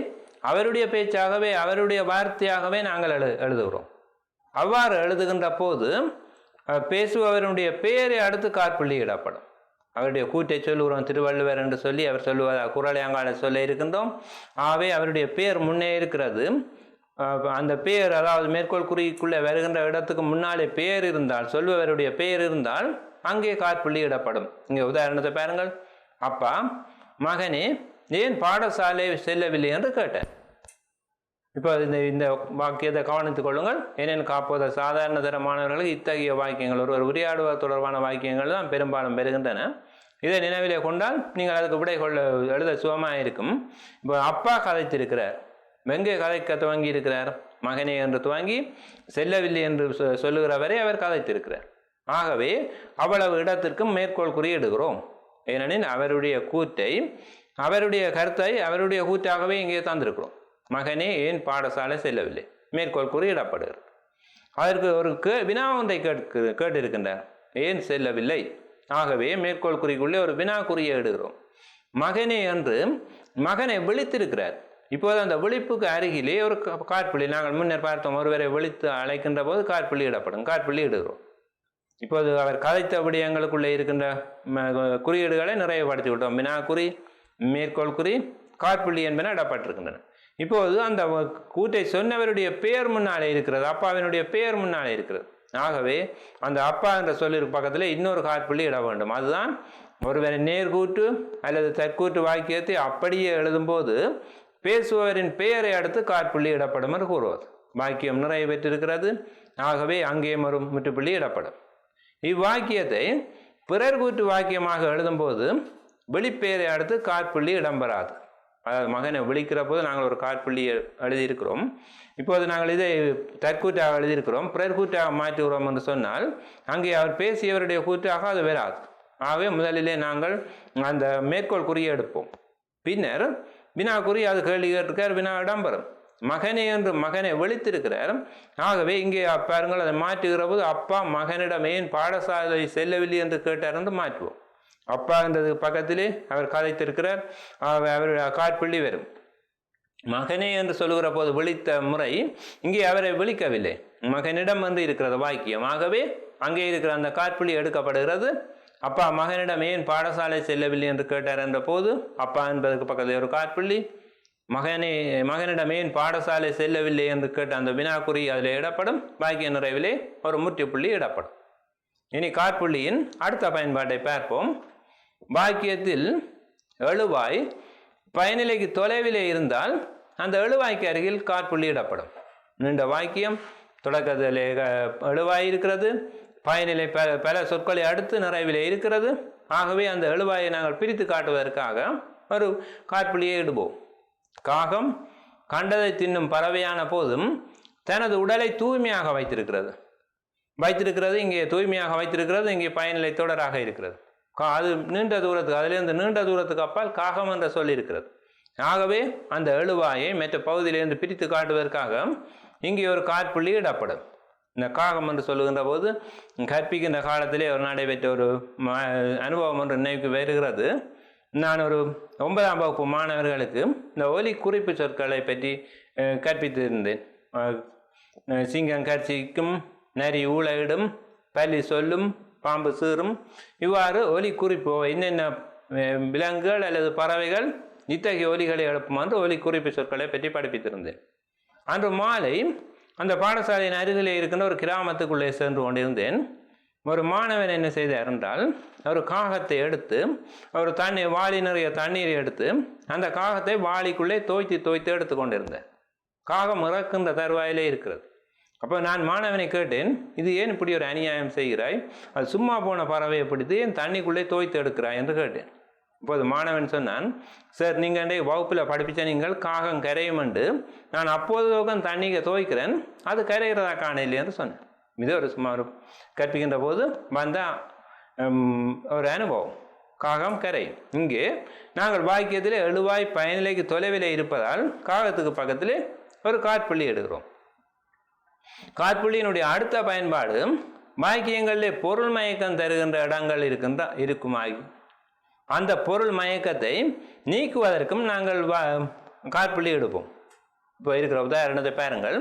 அவருடைய பேச்சாகவே அவருடைய வார்த்தையாகவே நாங்கள் எழுதுகிறோம். அவ்வாறு எழுதுகின்ற போது பேசுபவருடைய பெயரை அடுத்து காற்புள்ளி இடப்படும். அவருடைய கூற்றை சொல்லுகிறோம், திருவள்ளுவர் என்று சொல்லி அவர் சொல்லுவதாக குறளையங்கால சொல்ல இருக்கின்றோம். ஆகவே அவருடைய பெயர் முன்னே இருக்கிறது. அந்த பெயர், அதாவது மேற்கோள் குறிக்குள்ளே வருகின்ற இடத்துக்கு முன்னாலே பெயர் இருந்தால், சொல்பவருடைய பெயர் இருந்தால் அங்கே காற்புள்ளி இடப்படும். இங்கே உதாரணத்தை பாருங்கள். அப்பா, மகனே ஏன் பாடசாலை செல்லவில்லை என்று கேட்டார். இப்போ இந்த வாக்கியத்தை கவனித்துக் கொள்ளுங்கள். ஏனெனில் காப்போத சாதாரண தர மாணவர்களுக்கு இத்தகைய வாக்கியங்கள், ஒருவர் உரையாடுவது தொடர்பான வாக்கியங்கள் தான் பெரும்பாலும் பெறுகின்றன. இதை நினைவிலே கொண்டால் நீங்கள் அதுக்கு விடை எழுத சுகமாக இருக்கும். இப்போ அப்பா கதைத்திருக்கிறார், எங்கே கதைக்க துவங்கி இருக்கிறார்? மகனே என்று துவங்கி செல்லவில்லை என்று சொல்லுகிறவரை அவர் கதைத்திருக்கிறார். ஆகவே அவ்வளவு இடத்திற்கும் மேற்கோள் குறியிடுகிறோம். ஏனெனில் அவருடைய கூற்றை, அவருடைய கருத்தை அவருடைய கூற்றாகவே இங்கே தந்திருக்கிறோம். மகனே ஏன் பாடசாலை செல்லவில்லை, மேற்கோள் குறியிடப்படுகிறது. அதற்கு ஒரு வினா ஒன்றை கேட்டிருக்கின்றார், ஏன் செல்லவில்லை. ஆகவே மேற்கோள் குறிக்குள்ளே ஒரு வினா குறியை இடுகிறோம். மகனே என்று மகனை விழித்திருக்கிறார். இப்போது அந்த விழிப்புக்கு அருகிலே ஒரு காற்புள்ளி, நாங்கள் முன்னர் பார்த்தோம், ஒருவரை விழித்து அழைக்கின்ற போது காற்புள்ளி இடப்படும், காற்புள்ளி இடுகிறோம். இப்போது அவர் கதைத்த விடயங்களுக்குள்ளே இருக்கின்ற குறியீடுகளை நிறைவுபடுத்தி விட்டோம். வினா குறி, மேற்கோள் குறி, காற்புள்ளி என்பன இடப்பட்டிருக்கின்றன. இப்போது அந்த கூற்றை சொன்னவருடைய பெயர் முன்னாலே இருக்கிறது, அப்பாவினுடைய பெயர் முன்னாலே இருக்கிறது. ஆகவே அந்த அப்பா என்ற சொல்லிற்கு பக்கத்தில் இன்னொரு காற்புள்ளி இட வேண்டும். அதுதான் ஒருவரை நேர்கூற்று அல்லது தற்கூற்று வாக்கியத்தை அப்படியே எழுதும்போது பேசுபவரின் பெயரை அடுத்து காற்புள்ளி இடப்படும் என்று கூறுவது. வாக்கியம் நிறைவு பெற்றிருக்கிறது, ஆகவே அங்கேயும் ஒரு முற்றுப்புள்ளி இடப்படும். இவ்வாக்கியத்தை பிறர் கூற்று வாக்கியமாக எழுதும்போது வெளிப்பெயரை அடுத்து காற்புள்ளி இடம்பெறாது. அதாவது மகனை விழிக்கிற போது நாங்கள் ஒரு காற்புள்ளி எழுதியிருக்கிறோம். இப்போது நாங்கள் இதை தற்கூற்றாக எழுதியிருக்கிறோம், பிறர் கூற்றாக மாற்றுகிறோம் என்று சொன்னால் அங்கே அவர் பேசியவருடைய கூற்றாக அது வராது. ஆகவே முதலிலே நாங்கள் அந்த மேற்கோள் குறியை எடுப்போம். பின்னர் வினா குறி, அது கேள்வி கேட்டிருக்கார், வினா இடம்பெறும். மகனே என்று மகனை விழித்திருக்கிறார். ஆகவே இங்கே பாருங்கள், அதை மாற்றுகிற போது அப்பா மகனிடம் ஏன் பாடசாலை செல்லவில்லை என்று கேட்டார் என்று மாற்றுவோம். அப்பா என்றது பக்கத்திலே அவர் கதைத்திருக்கிறார், அவருடைய காற்புள்ளி வரும். மகனே என்று சொல்லுகிற போது விழித்த முறை இங்கே அவரை விழிக்கவில்லை, மகனிடம் என்று இருக்கிறது வாக்கியம். ஆகவே அங்கே இருக்கிற அந்த காற்புள்ளி எடுக்கப்படுகிறது. அப்பா மகனிடம் ஏன் பாடசாலை செல்லவில்லை என்று கேட்டார் என்ற போது அப்பா என்பதற்கு பக்கத்தில் ஒரு காற்புள்ளி, மகனிடம் ஏன் பாடசாலை செல்லவில்லை என்று கேட்ட அந்த வினாக்குறி அதில் இடப்படும். வாக்கிய நிறைவிலே ஒரு முற்றுப்புள்ளி இடப்படும். இனி காற்புள்ளியின் அடுத்த பயன்பாட்டை பார்ப்போம். வாக்கியத்தில் எழுவாய் பயனிலைக்கு தொலைவிலே இருந்தால் அந்த எழுவாய்க்கு அருகில் காற்புள்ளி இடப்படும். நீண்ட வாக்கியம், தொடக்கத்திலே எழுவாய் இருக்கிறது, பயனிலை பல சொற்களை அடுத்து நிறைவிலே இருக்கிறது. ஆகவே அந்த எழுவாயை நாங்கள் பிரித்து காட்டுவதற்காக ஒரு காற்புள்ளியை இடுவோம். காகம் கண்டதை தின்னும் பறவையான போதும் தனது உடலை தூய்மையாக வைத்திருக்கிறது. இங்கே தூய்மையாக வைத்திருக்கிறது, இங்கே பயனிலை தொடராக இருக்கிறது. அது நீண்ட தூரத்துக்கு, அதிலிருந்து நீண்ட தூரத்துக்கு அப்பால் காகம் என்ற சொல்லி இருக்கிறது. ஆகவே அந்த எழுவாயை மற்ற பகுதியிலிருந்து பிரித்து காட்டுவதற்காக இங்கே ஒரு காற்புள்ளி இடப்படும். இந்த காகம் என்று சொல்லுகின்ற போது கற்பிக்கின்ற காலத்திலே ஒரு நடைபெற்ற ஒரு அனுபவம் ஒன்று நினைவுக்கு வருகிறது. நான் ஒரு 9ஆம் வகுப்பு மாணவர்களுக்கு இந்த ஒலி குறிப்பு சொற்களை பற்றி கற்பித்திருந்தேன். சிங்கம் கர்ச்சிக்கும், நரி ஊழையிடும், பல்லி சொல்லும், பாம்பு சீரும், இவ்வாறு ஒலி குறிப்பு என்னென்ன விலங்குகள் அல்லது பறவைகள் இத்தகைய ஒலிகளை எழுப்பும் என்று ஒலி குறிப்பு சொற்களை பற்றி படிப்பித்திருந்தேன். அன்று மாலை அந்த பாடசாலையின் அருகிலே இருக்கின்ற ஒரு கிராமத்துக்குள்ளே சென்று கொண்டிருந்தேன். ஒரு மாணவன் என்ன செய்தார் என்றால், ஒரு காகத்தை எடுத்து ஒரு வாளி நிறைய தண்ணீரை எடுத்து அந்த காகத்தை வாளிக்குள்ளே தோய்த்து எடுத்து கொண்டிருந்தேன். காகம் இறக்கின்ற தருவாயிலே இருக்கிறது. அப்போ நான் மாணவனை கேட்டேன், இது ஏன் இப்படி ஒரு அநியாயம் செய்கிறாய்? அது சும்மா போன பறவையை பிடித்து ஏன் தண்ணிக்குள்ளே தோய்த்து எடுக்கிறாய் என்று கேட்டேன். இப்போது மாணவன் சொன்னான், சார் நீங்கள் வகுப்பில் படிப்பிச்ச நீங்கள் காகம் கரையும் என்று நான் அப்போது தண்ணியை துவைக்கிறேன், அது கரைகிறதா காணலை என்று சொன்னேன். இது ஒரு சுமார் கற்பிக்கின்ற போது வந்த ஒரு அனுபவம். காகம் கரையும். இங்கே நாங்கள் வாக்கியத்தில் எழுவாய் பயனிலைக்கு தொலைவில் இருப்பதால் காகத்துக்கு பக்கத்தில் ஒரு காற்புள்ளி எடுக்கிறோம். காற்புள்ளியினுடைய அடுத்த பயன்பாடு வாக்கியங்களிலே பொருள் மயக்கம் தருகின்ற இடங்கள் இருக்குமாகி அந்த பொருள் மயக்கத்தை நீக்குவதற்கும் நாங்கள் காற்புள்ளி எடுப்போம். இப்போ இருக்கிற உதாரணத்தை பாருங்கள்.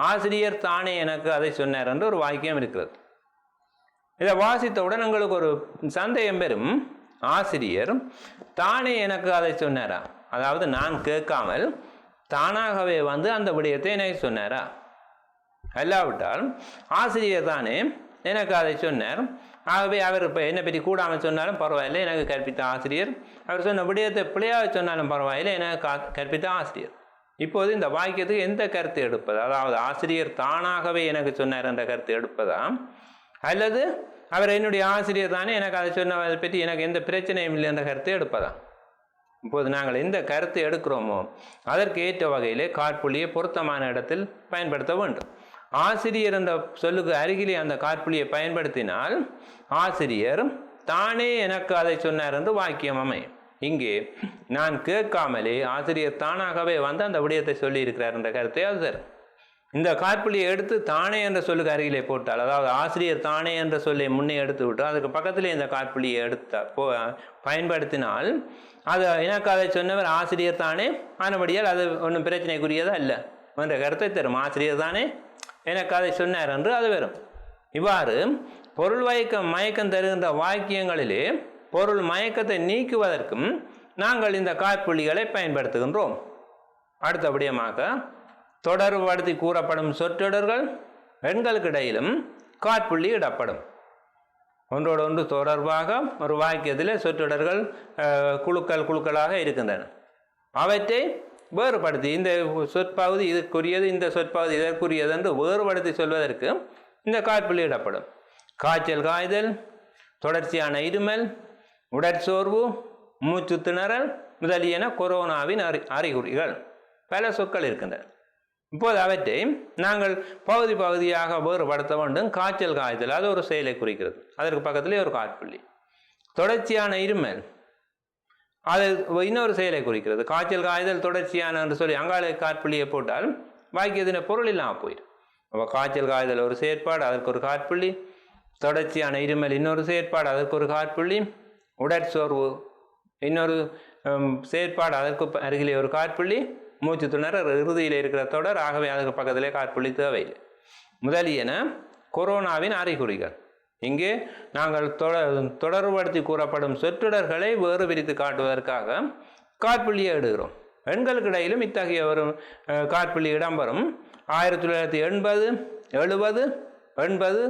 ஆசிரியர் தானே எனக்கு அதை சொன்னார் என்று ஒரு வாக்கியம் இருக்கிறது. இதை வாசித்தவுடன் எங்களுக்கு ஒரு சந்தேகம் பெறும். ஆசிரியர் தானே எனக்கு அதை சொன்னாரா? அதாவது நான் கேட்காமல் தானாகவே வந்து அந்த விடயத்தை எனக்கு சொன்னாரா? அல்லாவிட்டால் ஆசிரியர் தானே எனக்கு அதை சொன்னார், ஆகவே அவர் இப்போ என்னை பற்றி கூடாமல் சொன்னாலும் பரவாயில்லை, எனக்கு கற்பித்த ஆசிரியர். அவர் சொன்ன விடயத்தை பிழையாக சொன்னாலும் பரவாயில்லை, எனக்கு கற்பித்த ஆசிரியர். இப்போது இந்த வாக்கியத்துக்கு எந்த கருத்து எடுப்பது? அதாவது ஆசிரியர் தானாகவே எனக்கு சொன்னார் என்ற கருத்து எடுப்பதா, அல்லது அவர் என்னுடைய ஆசிரியர் தானே எனக்கு அதை சொன்னதை பற்றி எனக்கு எந்த பிரச்சனையும் இல்லை என்ற கருத்தை எடுப்பதா? இப்போது நாங்கள் எந்த கருத்தை எடுக்கிறோமோ அதற்கு ஏற்ற வகையிலே காற்புள்ளியை பொருத்தமான இடத்தில் பயன்படுத்த வேண்டும். ஆசிரியர் என்ற சொல்லுக்கு அருகிலே அந்த காற்புள்ளியை பயன்படுத்தினால் ஆசிரியர் தானே எனக்கு அதை சொன்னார் என்று வாக்கியம் அமையும். இங்கே நான் கேட்காமலே ஆசிரியர் தானாகவே வந்து அந்த விடயத்தை சொல்லி இருக்கிறார் என்ற கருத்தை அது தரும். இந்த காற்புள்ளியை எடுத்து தானே என்ற சொல்லுக்கு அருகிலே போட்டால், அதாவது ஆசிரியர் தானே என்ற சொல்லை முன்னே எடுத்து விட்டு அதுக்கு பக்கத்திலே இந்த காற்புள்ளியை பயன்படுத்தினால் அது எனக்கு அதை சொன்னவர் ஆசிரியர் தானே ஆனபடியால் அது ஒன்றும் பிரச்சனைக்குரியதா இல்லை என்ற கருத்தை தரும். ஆசிரியர் தானே எனக்கு அதை சொன்னார் என்று அது வரும். இவ்வாறு பொருள் மயக்கம் தருகின்ற வாக்கியங்களிலே பொருள் மயக்கத்தை நீக்குவதற்கும் நாங்கள் இந்த காற்புள்ளிகளை பயன்படுத்துகின்றோம். அடுத்தபடியமாக தொடர்புபடுத்தி கூறப்படும் சொற்றொடர்கள் எண்களுக்கு இடையிலும் காற்புள்ளி இடப்படும். ஒன்றோடு ஒன்று தொடர்பாக ஒரு வாக்கியத்தில் சொற்றொடர்கள் குழுக்களாக இருக்கின்றன. அவற்றை வேறுபடுத்தி இந்த சொற்பகுதி இதற்குரியது, இந்த சொற்பகுதி இதற்குரியது என்று வேறுபடுத்தி சொல்வதற்கு இந்த காற்புள்ளி இடப்படும். காய்ச்சல், காய்தல், தொடர்ச்சியான இருமல், உடற்சோர்வு, மூச்சு திணறல் முதலியன கொரோனாவின் அறிகுறிகள். பல சொற்கள் இருக்கின்றன. இப்போது அவற்றை நாங்கள் பகுதியாக வேறுபடுத்த வேண்டும். காய்ச்சல், காய்தல் அது ஒரு செயலை குறிக்கிறது, அதற்கு பக்கத்திலே ஒரு காற்புள்ளி. தொடர்ச்சியான இருமல் அது இன்னொரு செயலை குறிக்கிறது. காய்ச்சல், காய்தல், தொடர்ச்சியான என்று சொல்லி அங்காள காற்புள்ளியை போட்டால் வாக்கியத்தின் பொருள் இல்லாமல் போயிடும். அப்போ காய்ச்சல், காய்தல் ஒரு செயற்பாடு, அதற்கு ஒரு காற்புள்ளி. தொடர்ச்சியான இருமல் இன்னொரு செயற்பாடு, அதற்கு ஒரு காற்புள்ளி. உடற்சோர்வு இன்னொரு செயற்பாடு, அதற்கு அருகிலே ஒரு காற்புள்ளி. மூச்சு திணறல் இறுதியில் இருக்கிற தொடர், ஆகவே அதற்கு பக்கத்திலே காற்புள்ளி தேவையில்லை. முதலியன கொரோனாவின் அறிகுறிகள். இங்கே நாங்கள் தொடர்புபடுத்தி கூறப்படும் சொற்றொடர்களை வேறு பிரித்து காட்டுவதற்காக காற்புள்ளியை எடுக்கிறோம். எண்களுக்கு இடையிலும் இத்தகைய ஒரு காற்புள்ளி இடம்பெறும். 1980, 70, 80,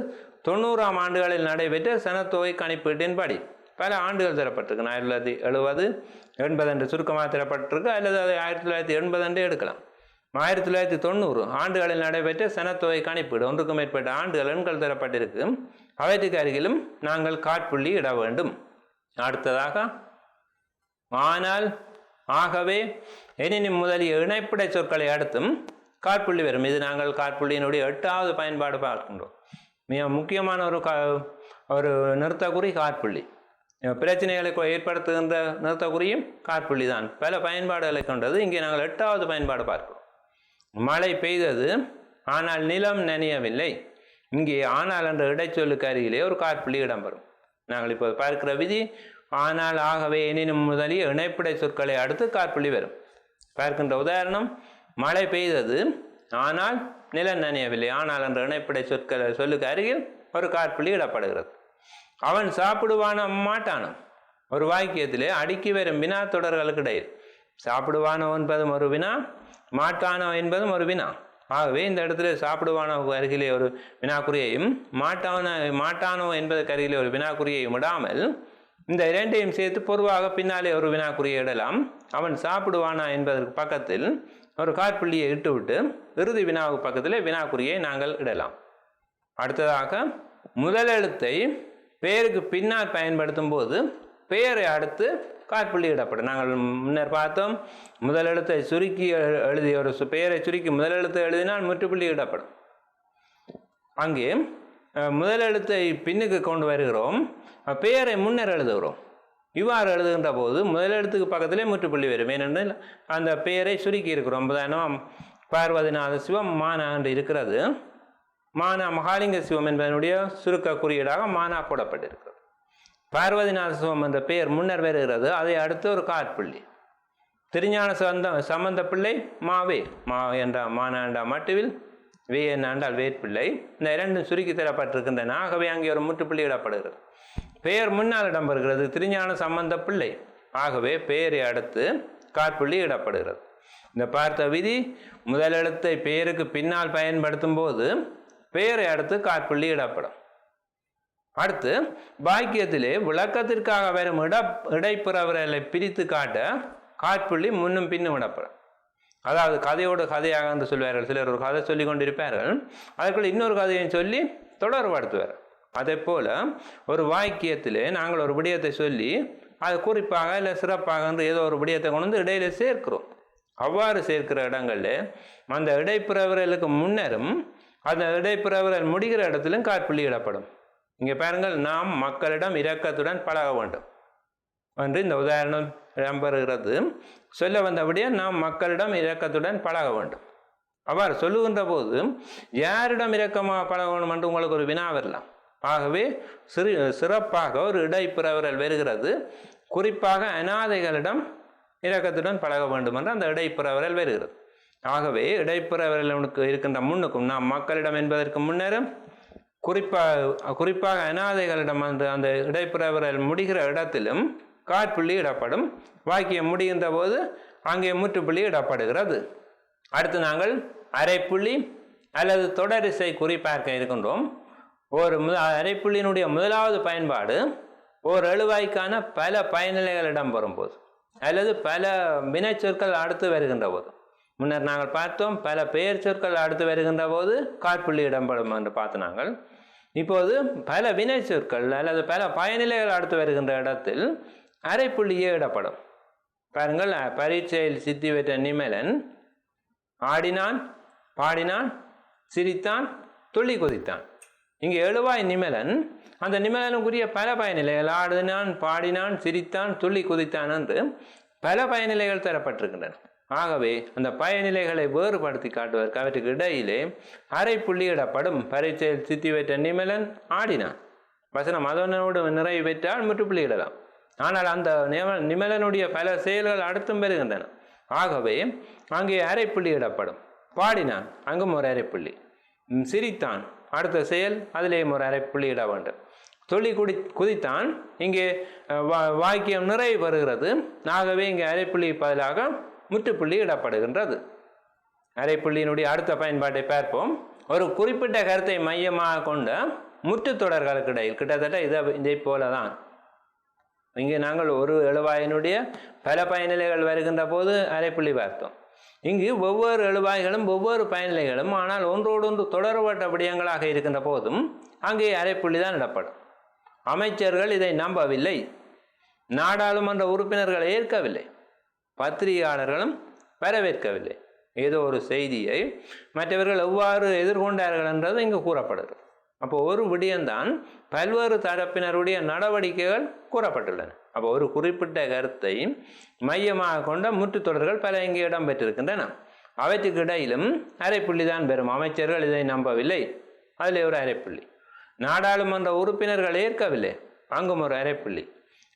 90ஆம் ஆண்டுகளில் நடைபெற்ற சனத்தொகை கணிப்பீட்டின்படி பல ஆண்டுகள் தரப்பட்டிருக்கு. 1970, 80 என்று சுருக்கமாக தரப்பட்டிருக்கு, அல்லது அதை 1980 என்று எடுக்கலாம். 1990 ஆண்டுகளில் நடைபெற்ற சனத்தொகை கணிப்பீடு, ஒன்றுக்கும் மேற்பட்ட ஆண்டுகள் எண்கள் தரப்பட்டிருக்கு. அவற்றுக்கு அருகிலும் நாங்கள் காற்புள்ளி இட வேண்டும். அடுத்ததாக ஆனால், ஆகவே, எனினும் முதலிய இணைப்பிடை சொற்களை அடுத்தும் காற்புள்ளி வரும். இது நாங்கள் காற்புள்ளியினுடைய 8வது பயன்பாடு பார்க்கின்றோம். மிக முக்கியமான ஒரு நிறுத்தக்குறி காற்புள்ளி. பிரச்சனைகளை ஏற்படுத்துகின்ற நிறுத்தக்குறியும் காற்புள்ளி தான். பல பயன்பாடுகளை கொண்டது. இங்கே நாங்கள் 8வது பயன்பாடு பார்க்கிறோம். மழை பெய்தது, ஆனால் நிலம் நனையவில்லை. இங்கே ஆனால் என்ற இடைச்சொல்லுக்கு அருகிலே ஒரு காற்புள்ளி இடம்பெறும். நாங்கள் இப்போ பார்க்கிற விதி ஆனால், ஆகவே, எனினும் முதலிய இணைப்பிடை சொற்களை அடுத்து காற்புள்ளி வரும். பார்க்கின்ற உதாரணம், மழை பெய்தது ஆனால் நிலம் நனையவில்லை. ஆனால் என்ற இணைப்பிடை சொல்லுக்கு அருகில் ஒரு காற்புள்ளி இடப்படுகிறது. அவன் சாப்பிடுவான மாட்டானோ ஒரு வாக்கியத்திலே அடுக்கி வரும் வினா தொடர்களுக்கு இடையில் சாப்பிடுவானோ என்பதும் ஒரு வினா, மாட்டானோ என்பதும் ஒரு வினா. ஆகவே இந்த இடத்துல சாப்பிடுவானோ அருகிலே ஒரு வினாக்குறியையும் மாட்டானோ என்பதற்கு அருகிலே ஒரு வினாக்குறியையும் விடாமல் இந்த இரண்டையும் சேர்த்து பொதுவாக பின்னாலே ஒரு வினாக்குறியை இடலாம். அவன் சாப்பிடுவானா என்பதற்கு பக்கத்தில் ஒரு காற்புள்ளியை இட்டுவிட்டு இறுதி வினாவுக்கு பக்கத்தில் வினாக்குறியை நாங்கள் இடலாம். அடுத்ததாக, முதல் எழுத்தை பெயருக்கு பின்னால் பயன்படுத்தும் போது பெயரை அடுத்து காற்புள்ளி இடப்படும். நாங்கள் முன்னர் பார்த்தோம், முதல் எழுத்தை சுருக்கி எழுதி ஒரு பெயரை சுருக்கி முதல் எழுத்தை எழுதினால் முற்றுப்புள்ளி இடப்படும். அங்கே முதல் எழுத்தை பின்னுக்கு கொண்டு வருகிறோம், பெயரை முன்னர் எழுதுகிறோம். இவ்வாறு எழுதுகின்ற போது முதல் எழுத்துக்கு பக்கத்திலே முற்றுப்புள்ளி வரும். ஏனென்றால் அந்த பெயரை சுருக்கி இருக்கிறோம். உதாரணம், பார்வதிநாத சிவம் மானா என்று இருக்கிறது. மானா மகாலிங்க சிவம் என்பதனுடைய சுருக்க குறியீடாக மானா போடப்பட்டிருக்கிறது. பார்வதிநாத சிவம் என்ற பெயர் முன்னர் வருகிறது, அதை அடுத்து ஒரு காற்புள்ளி. திருஞான சம்பந்த பிள்ளை மாவே, மா என்ற மானா என்ற மட்டுவில், வே என்னாண்டால் வேட்பிள்ளை. இந்த இரண்டும் சுருக்கி தரப்பட்டிருக்கின்றன. ஆகவே அங்கே ஒரு முற்றுப்புள்ளி இடப்படுகிறது. பெயர் முன்னால் இடம்பெறுகிறது, திருஞான சம்பந்த பிள்ளை. ஆகவே பெயரை அடுத்து காற்புள்ளி இடப்படுகிறது. இந்த பார்த்த விதி முதல் எழுத்தை பெயருக்கு பின்னால் பயன்படுத்தும் போது பெயரை அடுத்து காற்புள்ளி இடப்படும். அடுத்து வாக்கியத்திலே விளக்கத்திற்காக வரும் இடைப்புறவர்களை பிரித்து காட்ட காற்புள்ளி முன்னும் பின்னும் இடப்படும். அதாவது கதையோடு கதையாக என்று சொல்வார்கள். சிலர் ஒரு கதை சொல்லி கொண்டிருப்பார்கள், அதற்குள்ள இன்னொரு கதையை சொல்லி தொடர்படுத்துவார். அதே போல ஒரு வாக்கியத்திலே நாங்கள் ஒரு விடயத்தை சொல்லி அது குறிப்பாக இல்லை சிறப்பாக என்று ஏதோ ஒரு விடயத்தை கொண்டு வந்து இடையில சேர்க்கிறோம். அவ்வாறு சேர்க்கிற இடங்களில் அந்த இடைப்புறவர்களுக்கு முன்னரும் அந்த இடைப்புறவர்கள் முடிகிற இடத்திலும் காற்புள்ளி இடப்படும். இங்கே பாருங்கள், நாம் மக்களிடம் இரக்கத்துடன் பழக வேண்டும் என்று இந்த உதாரணம் இடம்பெறுகிறது. சொல்ல வந்தபடியே நாம் மக்களிடம் இரக்கத்துடன் பழக வேண்டும். அவ்வாறு சொல்லுகின்ற போது யாரிடம் இரக்கமாக பழக வேண்டும் என்று உங்களுக்கு ஒரு வினா வரலாம். ஆகவே சிறப்பாக ஒரு இடைப்புறவர்கள் வருகிறது. குறிப்பாக அநாதைகளிடம் இரக்கத்துடன் பழக வேண்டும் என்று அந்த இடைப்புறவர்கள் வருகிறது. ஆகவே இடைப்புறவர்களுக்கு இருக்கின்ற முன்னுக்கும் நாம் மக்களிடம் என்பதற்கு முன்னரும் குறிப்பாக அநாதைகளிடம் அந்த இடைப்புறவர்கள் முடிகிற இடத்திலும் காற்புள்ளி இடப்படும். வாக்கியம் முடிகின்ற போது அங்கே முற்றுப்புள்ளி இடப்படுகிறது. அடுத்து நாங்கள் அரைப்புள்ளி அல்லது தொடரிசை குறி பார்க்க இருக்கின்றோம். ஒரு அரைப்புள்ளியினுடைய முதலாவது பயன்பாடு ஓர் எழுவாய்க்கான பல பயனிலைகள் இடம்பெறும் போது அல்லது பல வினைச்சொற்கள் அடுத்து வருகின்ற போது. முன்னர் நாங்கள் பார்த்தோம், பல பெயர் சொற்கள் அடுத்து வருகின்ற போது காற்புள்ளி இடம்பெறும் என்று பார்த்து நாங்கள். இப்போது பல வினை சொற்கள் அல்லது பல பயனிலைகள் அடுத்து வருகின்ற இடத்தில் அரைப்புள்ளியே இடப்படும். பாருங்கள், பரீட்சையில் சித்தி பெற்ற நிமலன் ஆடினான், பாடினான், சிரித்தான், துள்ளி குதித்தான். இங்கே எழுவாய் நிமலன், அந்த நிமலனுக்குரிய பல பயனிலைகள் ஆடினான், பாடினான், சிரித்தான், துள்ளி குதித்தான் என்று பல பயனிலைகள் தரப்பட்டிருக்கின்றன. ஆகவே அந்த பயனிலைகளை வேறுபடுத்தி காட்டுவதற்கு அவற்றுக்கு இடையிலே அரைப்புள்ளி இடப்படும். பரீட்சையில் சித்தி பெற்ற நிமலன் ஆடினான். வசனம் அதனோடு நிறைவு பெற்றால் முற்றுப்புள்ளி இடலாம். ஆனால் அந்த நிமலனுடைய பல செயல்கள் அடுத்தும் பெறுகின்றன. ஆகவே அங்கே அரைப்புள்ளி இடப்படும். பாடினான், அங்கும் ஒரு அரைப்புள்ளி. சிரித்தான், அடுத்த செயல் அதிலேயும் ஒரு அரைப்புள்ளி இட வேண்டும். துள்ளி குதித்தான், இங்கே வாக்கியம் நிறைவு பெறுகிறது. ஆகவே இங்கே அரைப்புள்ளி பதிலாக முற்றுப்புள்ளி இடப்படுகின்றது. அரைப்புள்ளியினுடைய அடுத்த பயன்பாட்டை பார்ப்போம். ஒரு குறிப்பிட்ட கருத்தை மையமாக கொண்ட முற்று தொடர்களுக்கு இடையில் கிட்டத்தட்ட இதை போலதான். இங்கே நாங்கள் ஒரு எழுவாயினுடைய பல பயனிலைகள் வருகின்ற போது அரைப்புள்ளி பார்த்தோம். இங்கு ஒவ்வொரு எழுவாய்களும் ஒவ்வொரு பயனிலைகளும் ஆனால் ஒன்றோடு ஒன்று தொடர்பட்ட விடயங்களாக இருக்கின்ற போதும் அங்கே அரைப்புள்ளி தான் இடப்படும். அமைச்சர்கள் இதை நம்பவில்லை, நாடாளுமன்ற உறுப்பினர்கள் ஏற்கவில்லை, பத்திரிகையாளர்களும் வரவேற்கவில்லை. ஏதோ ஒரு செய்தியை மற்றவர்கள் எவ்வாறு எதிர்கொண்டார்கள் என்றது இங்கு கூறப்படுகிறது. அப்போ ஒரு விடயம்தான் பல்வேறு தரப்பினருடைய நடவடிக்கைகள் கூறப்பட்டுள்ளன. அப்போ ஒரு குறிப்பிட்ட கருத்தை மையமாக கொண்ட முற்றுத்தொடர்கள் பல இங்கே இடம் பெற்றிருக்கின்றன. அவற்றுக்கு இடையிலும் அரைப்புள்ளி தான் பெறும். அமைச்சர்கள் இதை நம்பவில்லை, அதில் ஒரு அரைப்புள்ளி. நாடாளுமன்ற உறுப்பினர்கள் ஏற்கவில்லை, அங்கும் ஒரு அரைப்புள்ளி.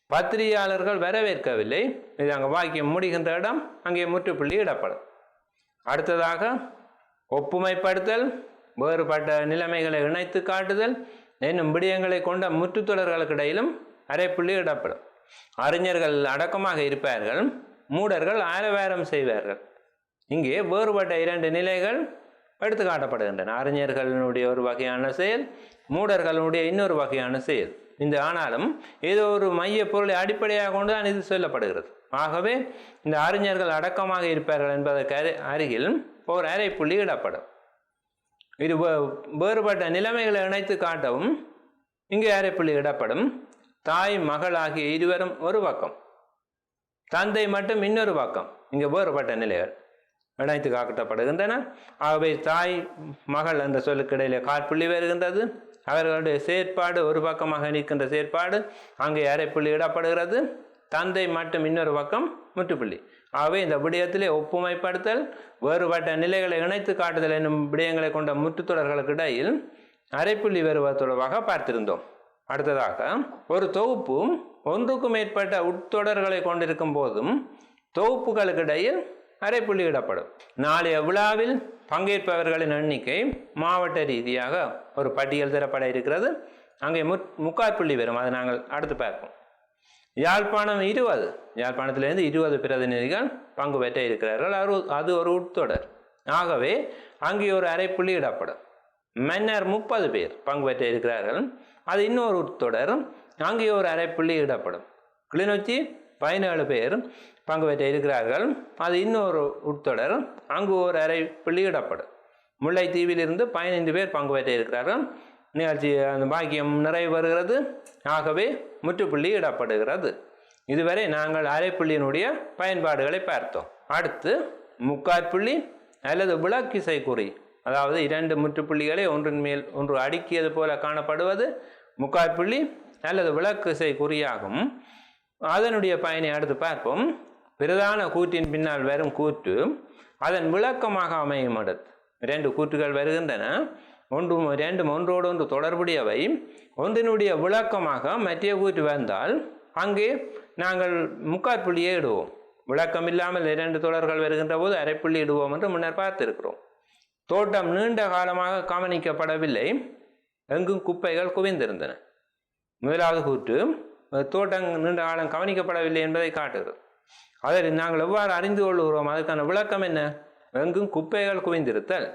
பத்திரிகையாளர்கள் வரவேற்கவில்லை, இது அங்கே வாக்கியம் முடிகின்ற இடம், அங்கே முற்றுப்புள்ளி இடப்படும். அடுத்ததாக ஒப்புமைப்படுத்தல், வேறுபட்ட நிலைமைகளை இணைத்து காட்டுதல் என்னும் விடயங்களை கொண்ட முற்றுத்தொடர்களுக்கு இடையிலும் அரைப்புள்ளி இடப்படும். அறிஞர்கள் அடக்கமாக இருப்பார்கள், மூடர்கள் ஆரவாரம் செய்வார்கள். இங்கே வேறுபட்ட 2 நிலைகள் எடுத்து காட்டப்படுகின்றன. அறிஞர்களுடைய ஒரு வகையான செயல், மூடர்களுடைய இன்னொரு வகையான செயல். இந்த ஆனாலும் ஏதோ ஒரு மைய பொருளை அடிப்படையாக கொண்டு தான் இது சொல்லப்படுகிறது. ஆகவே இந்த அறிஞர்கள் அடக்கமாக இருப்பார்கள் என்பதற்கு அருகில் ஒரு அரைப்புள்ளி இடப்படும். இது வேறுபட்ட நிலைமைகளை இணைத்து காட்டவும் இங்கே அரைப்புள்ளி இடப்படும். தாய் மகள் ஆகிய இருவரும் ஒரு பக்கம், தந்தை மட்டும் இன்னொரு பக்கம். இங்கே வேறுபட்ட நிலைகள் இணைத்து காட்டப்படுகின்றன. ஆகவே தாய் மகள் என்ற சொல்லுக்கு இடையிலே காற்புள்ளி வருகின்றது. அவர்களுடைய செயற்பாடு ஒரு பக்கமாக நிற்கின்ற செயற்பாடு அங்கே அரைப்புள்ளி இடப்படுகிறது. தந்தை மட்டும் இன்னொரு பக்கம் முற்றுப்புள்ளி. ஆகவே இந்த விடயத்திலே ஒப்புமைப்படுத்தல், வேறுபட்ட நிலைகளை இணைத்து காட்டுதல் என்னும் விடயங்களை கொண்ட முற்றுத்தொடர்களுக்கு இடையில் அரைப்புள்ளி வருவது தொடர்பாக பார்த்திருந்தோம். அடுத்ததாக ஒரு தொகுப்பு ஒன்றுக்கும் மேற்பட்ட உட்தொடர்களை கொண்டிருக்கும் போதும் தொகுப்புகளுக்கு இடையில் அரைப்புள்ளி இடப்படும். நாளைய விழாவில் பங்கேற்பவர்களின் எண்ணிக்கை மாவட்ட ரீதியாக ஒரு பட்டியல் தரப்பட இருக்கிறது. அங்கே முக்காற்புள்ளி வரும், அதை நாங்கள் அடுத்து பார்ப்போம். யாழ்ப்பாணம் 20, யாழ்ப்பாணத்திலிருந்து 20 பிரதிநிதிகள் பங்கு பெற்ற இருக்கிறார்கள். அது ஒரு உட்தொடர். ஆகவே அங்கே ஒரு அரைப்புள்ளி இடப்படும். மன்னர் 30 பேர் பங்கு பெற்ற இருக்கிறார்கள், அது இன்னொரு உட்தொடர், அங்கே ஒரு அரைப்புள்ளி இடப்படும். கிளிநொச்சி 17 பேர் பங்கு பெற்ற இருக்கிறார்கள், அது இன்னொரு உட்தொடர், அங்கு ஒரு அரைப்புள்ளி இடப்படும். முல்லைத்தீவிலிருந்து 15 பேர் பங்கு பெற்ற இருக்கிறார்கள், நிகழ்ச்சி அந்த பாக்கியம் நிறைவு வருகிறது. ஆகவே முற்றுப்புள்ளி இடப்படுகிறது. இதுவரை நாங்கள் அரைப்புள்ளியினுடைய பயன்பாடுகளை பார்த்தோம். அடுத்து முக்காற்புள்ளி அல்லது விளக்கிசை குறி, அதாவது 2 முற்றுப்புள்ளிகளை ஒன்றின் மேல் ஒன்று அடுக்கியது போல காணப்படுவது முக்காற்புள்ளி அல்லது விளக்கிசை குறியாகும். அதனுடைய பயனை அடுத்து பார்ப்போம். பிரதான கூற்றின் பின்னால் வரும் கூற்று அதன் விளக்கமாக அமையும். அடுத்து 2 கூற்றுகள் வருகின்றன, ரெண்டும் ஒன்றோடு ஒன்று தொடர்புடையவை. ஒன்றினுடைய விளக்கமாக மற்ற கூற்று வந்தால் அங்கே நாங்கள் முக்காற்புள்ளியை இடுவோம். விளக்கம் இல்லாமல் 2 தொடர்கள் வருகின்ற போது அரைப்புள்ளி இடுவோம் என்று முன்னர் பார்த்திருக்கிறோம். தோட்டம் நீண்ட காலமாக கவனிக்கப்படவில்லை, எங்கும் குப்பைகள் குவிந்திருந்தன. முதலாவது கூற்று தோட்டம் நீண்ட காலம் கவனிக்கப்படவில்லை என்பதை காட்டுகிறது. அதை நாங்கள் எவ்வாறு அறிந்து கொள்கிறோம்? அதற்கான விளக்கம் என்ன? எங்கும் குப்பைகள் குவிந்திருத்தல்.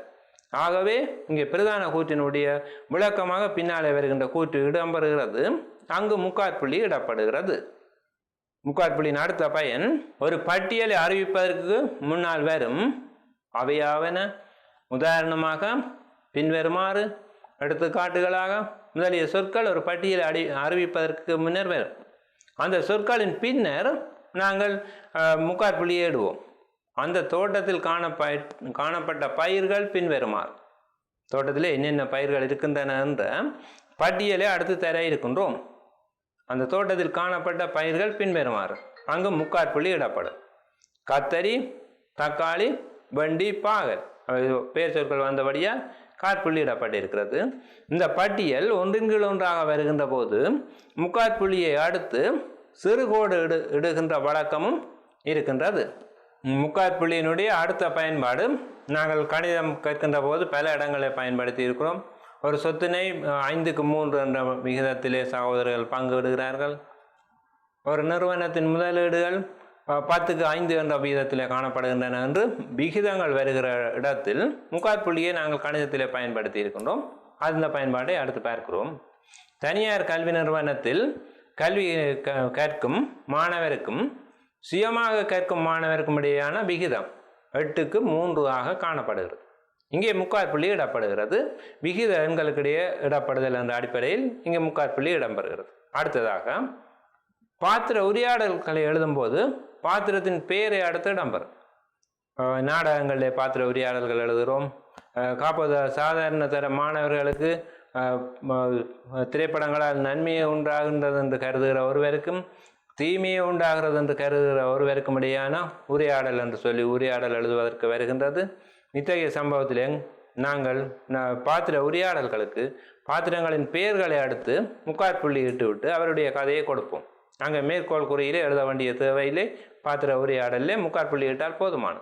ஆகவே இங்கே பிரதான கூற்றினுடைய விளக்கமாக பின்னாலே வருகின்ற கூற்று இடம்பெறுகிறது, அங்கு முக்காற்புள்ளி இடப்படுகிறது. முக்காற்புள்ளியின் அடுத்த பயன் ஒரு பட்டியலை அறிவிப்பதற்கு முன்னால் வரும் அவையாவன. உதாரணமாக பின்வருமாறு எடுத்துக்காட்டுகளாக முதலிய சொற்கள் ஒரு பட்டியலை அறிவிப்பதற்கு முன்னர் வரும். அந்த சொற்களின் பின்னர் நாங்கள் முக்காற்புள்ளியை இடுவோம். அந்த தோட்டத்தில் காணப்பட்ட பயிர்கள் பின்வருமாறு. தோட்டத்தில் என்னென்ன பயிர்கள் இருக்கின்றன என்ற பட்டியலை அடுத்து தர இருக்கின்றோம். அந்த தோட்டத்தில் காணப்பட்ட பயிர்கள் பின்வருமாறு, அங்கு முக்காற்புள்ளி இடப்படும். கத்தரி, தக்காளி, வெண்டி, பாகல் பேர் சொற்கள் வந்தபடியால் காற்புள்ளி இடப்பட்டிருக்கிறது. இந்த பட்டியல் ஒன்றின் கீழ் ஒன்றாக வருகின்ற போது முக்காற்புள்ளியை அடுத்து சிறுகோடு இடுகின்ற வழக்கமும் இருக்கின்றது. முக்காற்புள்ளியினுடைய அடுத்த பயன்பாடு நாங்கள் கணிதம் கற்கின்ற போது பல இடங்களை பயன்படுத்தி இருக்கிறோம். ஒரு சொத்தினை 5:3 என்ற விகிதத்திலே சகோதரர்கள் பங்கிடுகிறார்கள். ஒரு நிறுவனத்தின் முதலீடுகள் 10:5 என்ற விகிதத்திலே காணப்படுகின்றன என்று விகிதங்கள் வருகிற இடத்தில் முக்காற்புள்ளியை நாங்கள் கணிதத்திலே பயன்படுத்தி இருக்கின்றோம். அந்த பயன்பாட்டை அடுத்து பார்க்கிறோம். தனியார் கல்வி நிறுவனத்தில் கல்வி கற்கும் மாணவருக்கும் சுயமாக கற்கும் மாணவருக்கும் இடையேயான விகிதம் 8:3 காணப்படுகிறது. இங்கே முக்காற்புள்ளி இடப்படுகிறது. விகித எண்களுக்கிடையே இடப்படுதல் என்ற அடிப்படையில் இங்கே முக்காற்புள்ளி இடம்பெறுகிறது. அடுத்ததாக பாத்திர உரையாடல்களை எழுதும்போது பாத்திரத்தின் பெயரை அடுத்து இடம்பெறும். நாடகங்களிலே பாத்திர உரையாடல்கள் எழுதுகிறோம். காப்பது சாதாரண தர மாணவர்களுக்கு திரைப்படங்களால் நன்மையை உண்டாகின்றது என்று கருதுகிற ஒருவருக்கும் தீமையை உண்டாகிறது என்று கருதுகிற ஒருவருக்கும் இடையான உரையாடல் என்று சொல்லி உரையாடல் எழுதுவதற்கு வருகின்றது. இத்தகைய சம்பவத்தில் நாங்கள் பாத்திர உரையாடல்களுக்கு பாத்திரங்களின் பெயர்களை அடுத்து முக்காற்புள்ளி இட்டு விட்டு அவருடைய கதையை கொடுப்போம். அங்கே மேற்கோள் குறியிலே எழுத வேண்டிய தேவையிலே பாத்திர உரையாடலே முக்காற்புள்ளி இட்டால் போதுமான.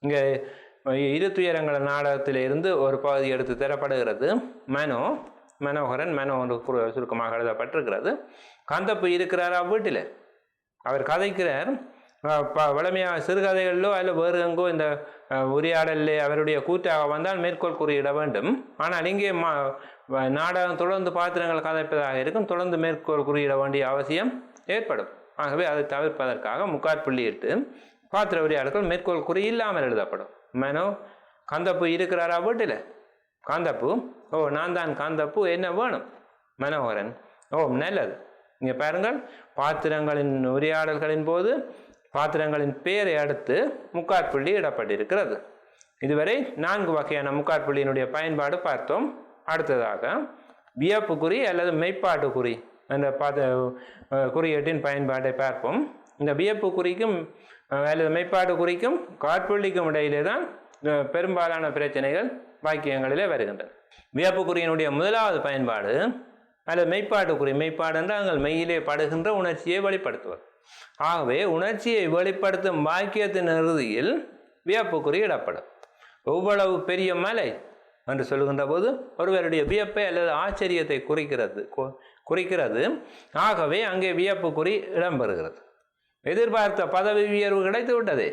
இங்கே இரு துயரங்கள நாடகத்திலே இருந்து ஒரு பகுதி எடுத்து தரப்படுகிறது. மனோகரன் என்று சுருக்கமாக எழுதப்பட்டிருக்கிறது. கந்தப்பு இருக்கிறாரா வீட்டில், அவர் கதைக்கிறார். வளமையாக சிறுகதைகளிலோ அல்ல வேறு எங்கோ இந்த உரையாடலே அவருடைய கூட்டாக வந்தால் மேற்கோள் குறியிட வேண்டும். ஆனால் இங்கே நாடகம் தொடர்ந்து பாத்திரங்கள் கதைப்பதாக இருக்கும், தொடர்ந்து மேற்கோள் குறியிட வேண்டிய அவசியம் ஏற்படும். ஆகவே அதை தவிர்ப்பதற்காக முக்காற்புள்ளியிட்டு பாத்திர உரையாடல்கள் மேற்கோள் குறி இல்லாமல் எழுதப்படும். கந்தப்பு இருக்கிறாரா வீட்டில், காந்தப்பு, ஓ நான் தான் காந்தப்பு, என்ன வேணும், மனோகரன், ஓ நல்லது. இங்கே பாருங்கள், பாத்திரங்களின் உரையாடல்களின் போது பாத்திரங்களின் பெயரை அடுத்து முக்காற்புள்ளி இடப்பட்டிருக்கிறது. இதுவரை 4 வகையான முக்காற்புள்ளியினுடைய பயன்பாடு பார்த்தோம். அடுத்ததாக வியப்பு குறி அல்லது மெய்ப்பாட்டு குறி என்ற குறியீட்டின் பயன்பாட்டை பார்ப்போம். இந்த வியப்பு குறிக்கும் அல்லது மெய்ப்பாட்டு குறிக்கும் காற்புள்ளிக்கும் இடையிலே தான் பெரும்பாலான பிரச்சனைகள் வாக்கியங்களிலே வருகின்றன. வியப்பு குறியினுடைய முதலாவது பயன்பாடு அல்லது மெய்ப்பாட்டு குறி. மெய்ப்பாடு என்றால் நாங்கள் மெய்யிலே படுகின்ற உணர்ச்சியை வெளிப்படுத்துவது. ஆகவே உணர்ச்சியை வெளிப்படுத்தும் வாக்கியத்தின் இறுதியில் வியப்பு குறி இடப்படும். எவ்வளவு பெரிய மலை என்று சொல்லுகின்ற போது ஒருவருடைய வியப்பை அல்லது ஆச்சரியத்தை குறிக்கிறது. ஆகவே அங்கே வியப்பு குறி இடம்பெறுகிறது. எதிர்பார்த்த பதவி உயர்வு கிடைத்து விட்டதே.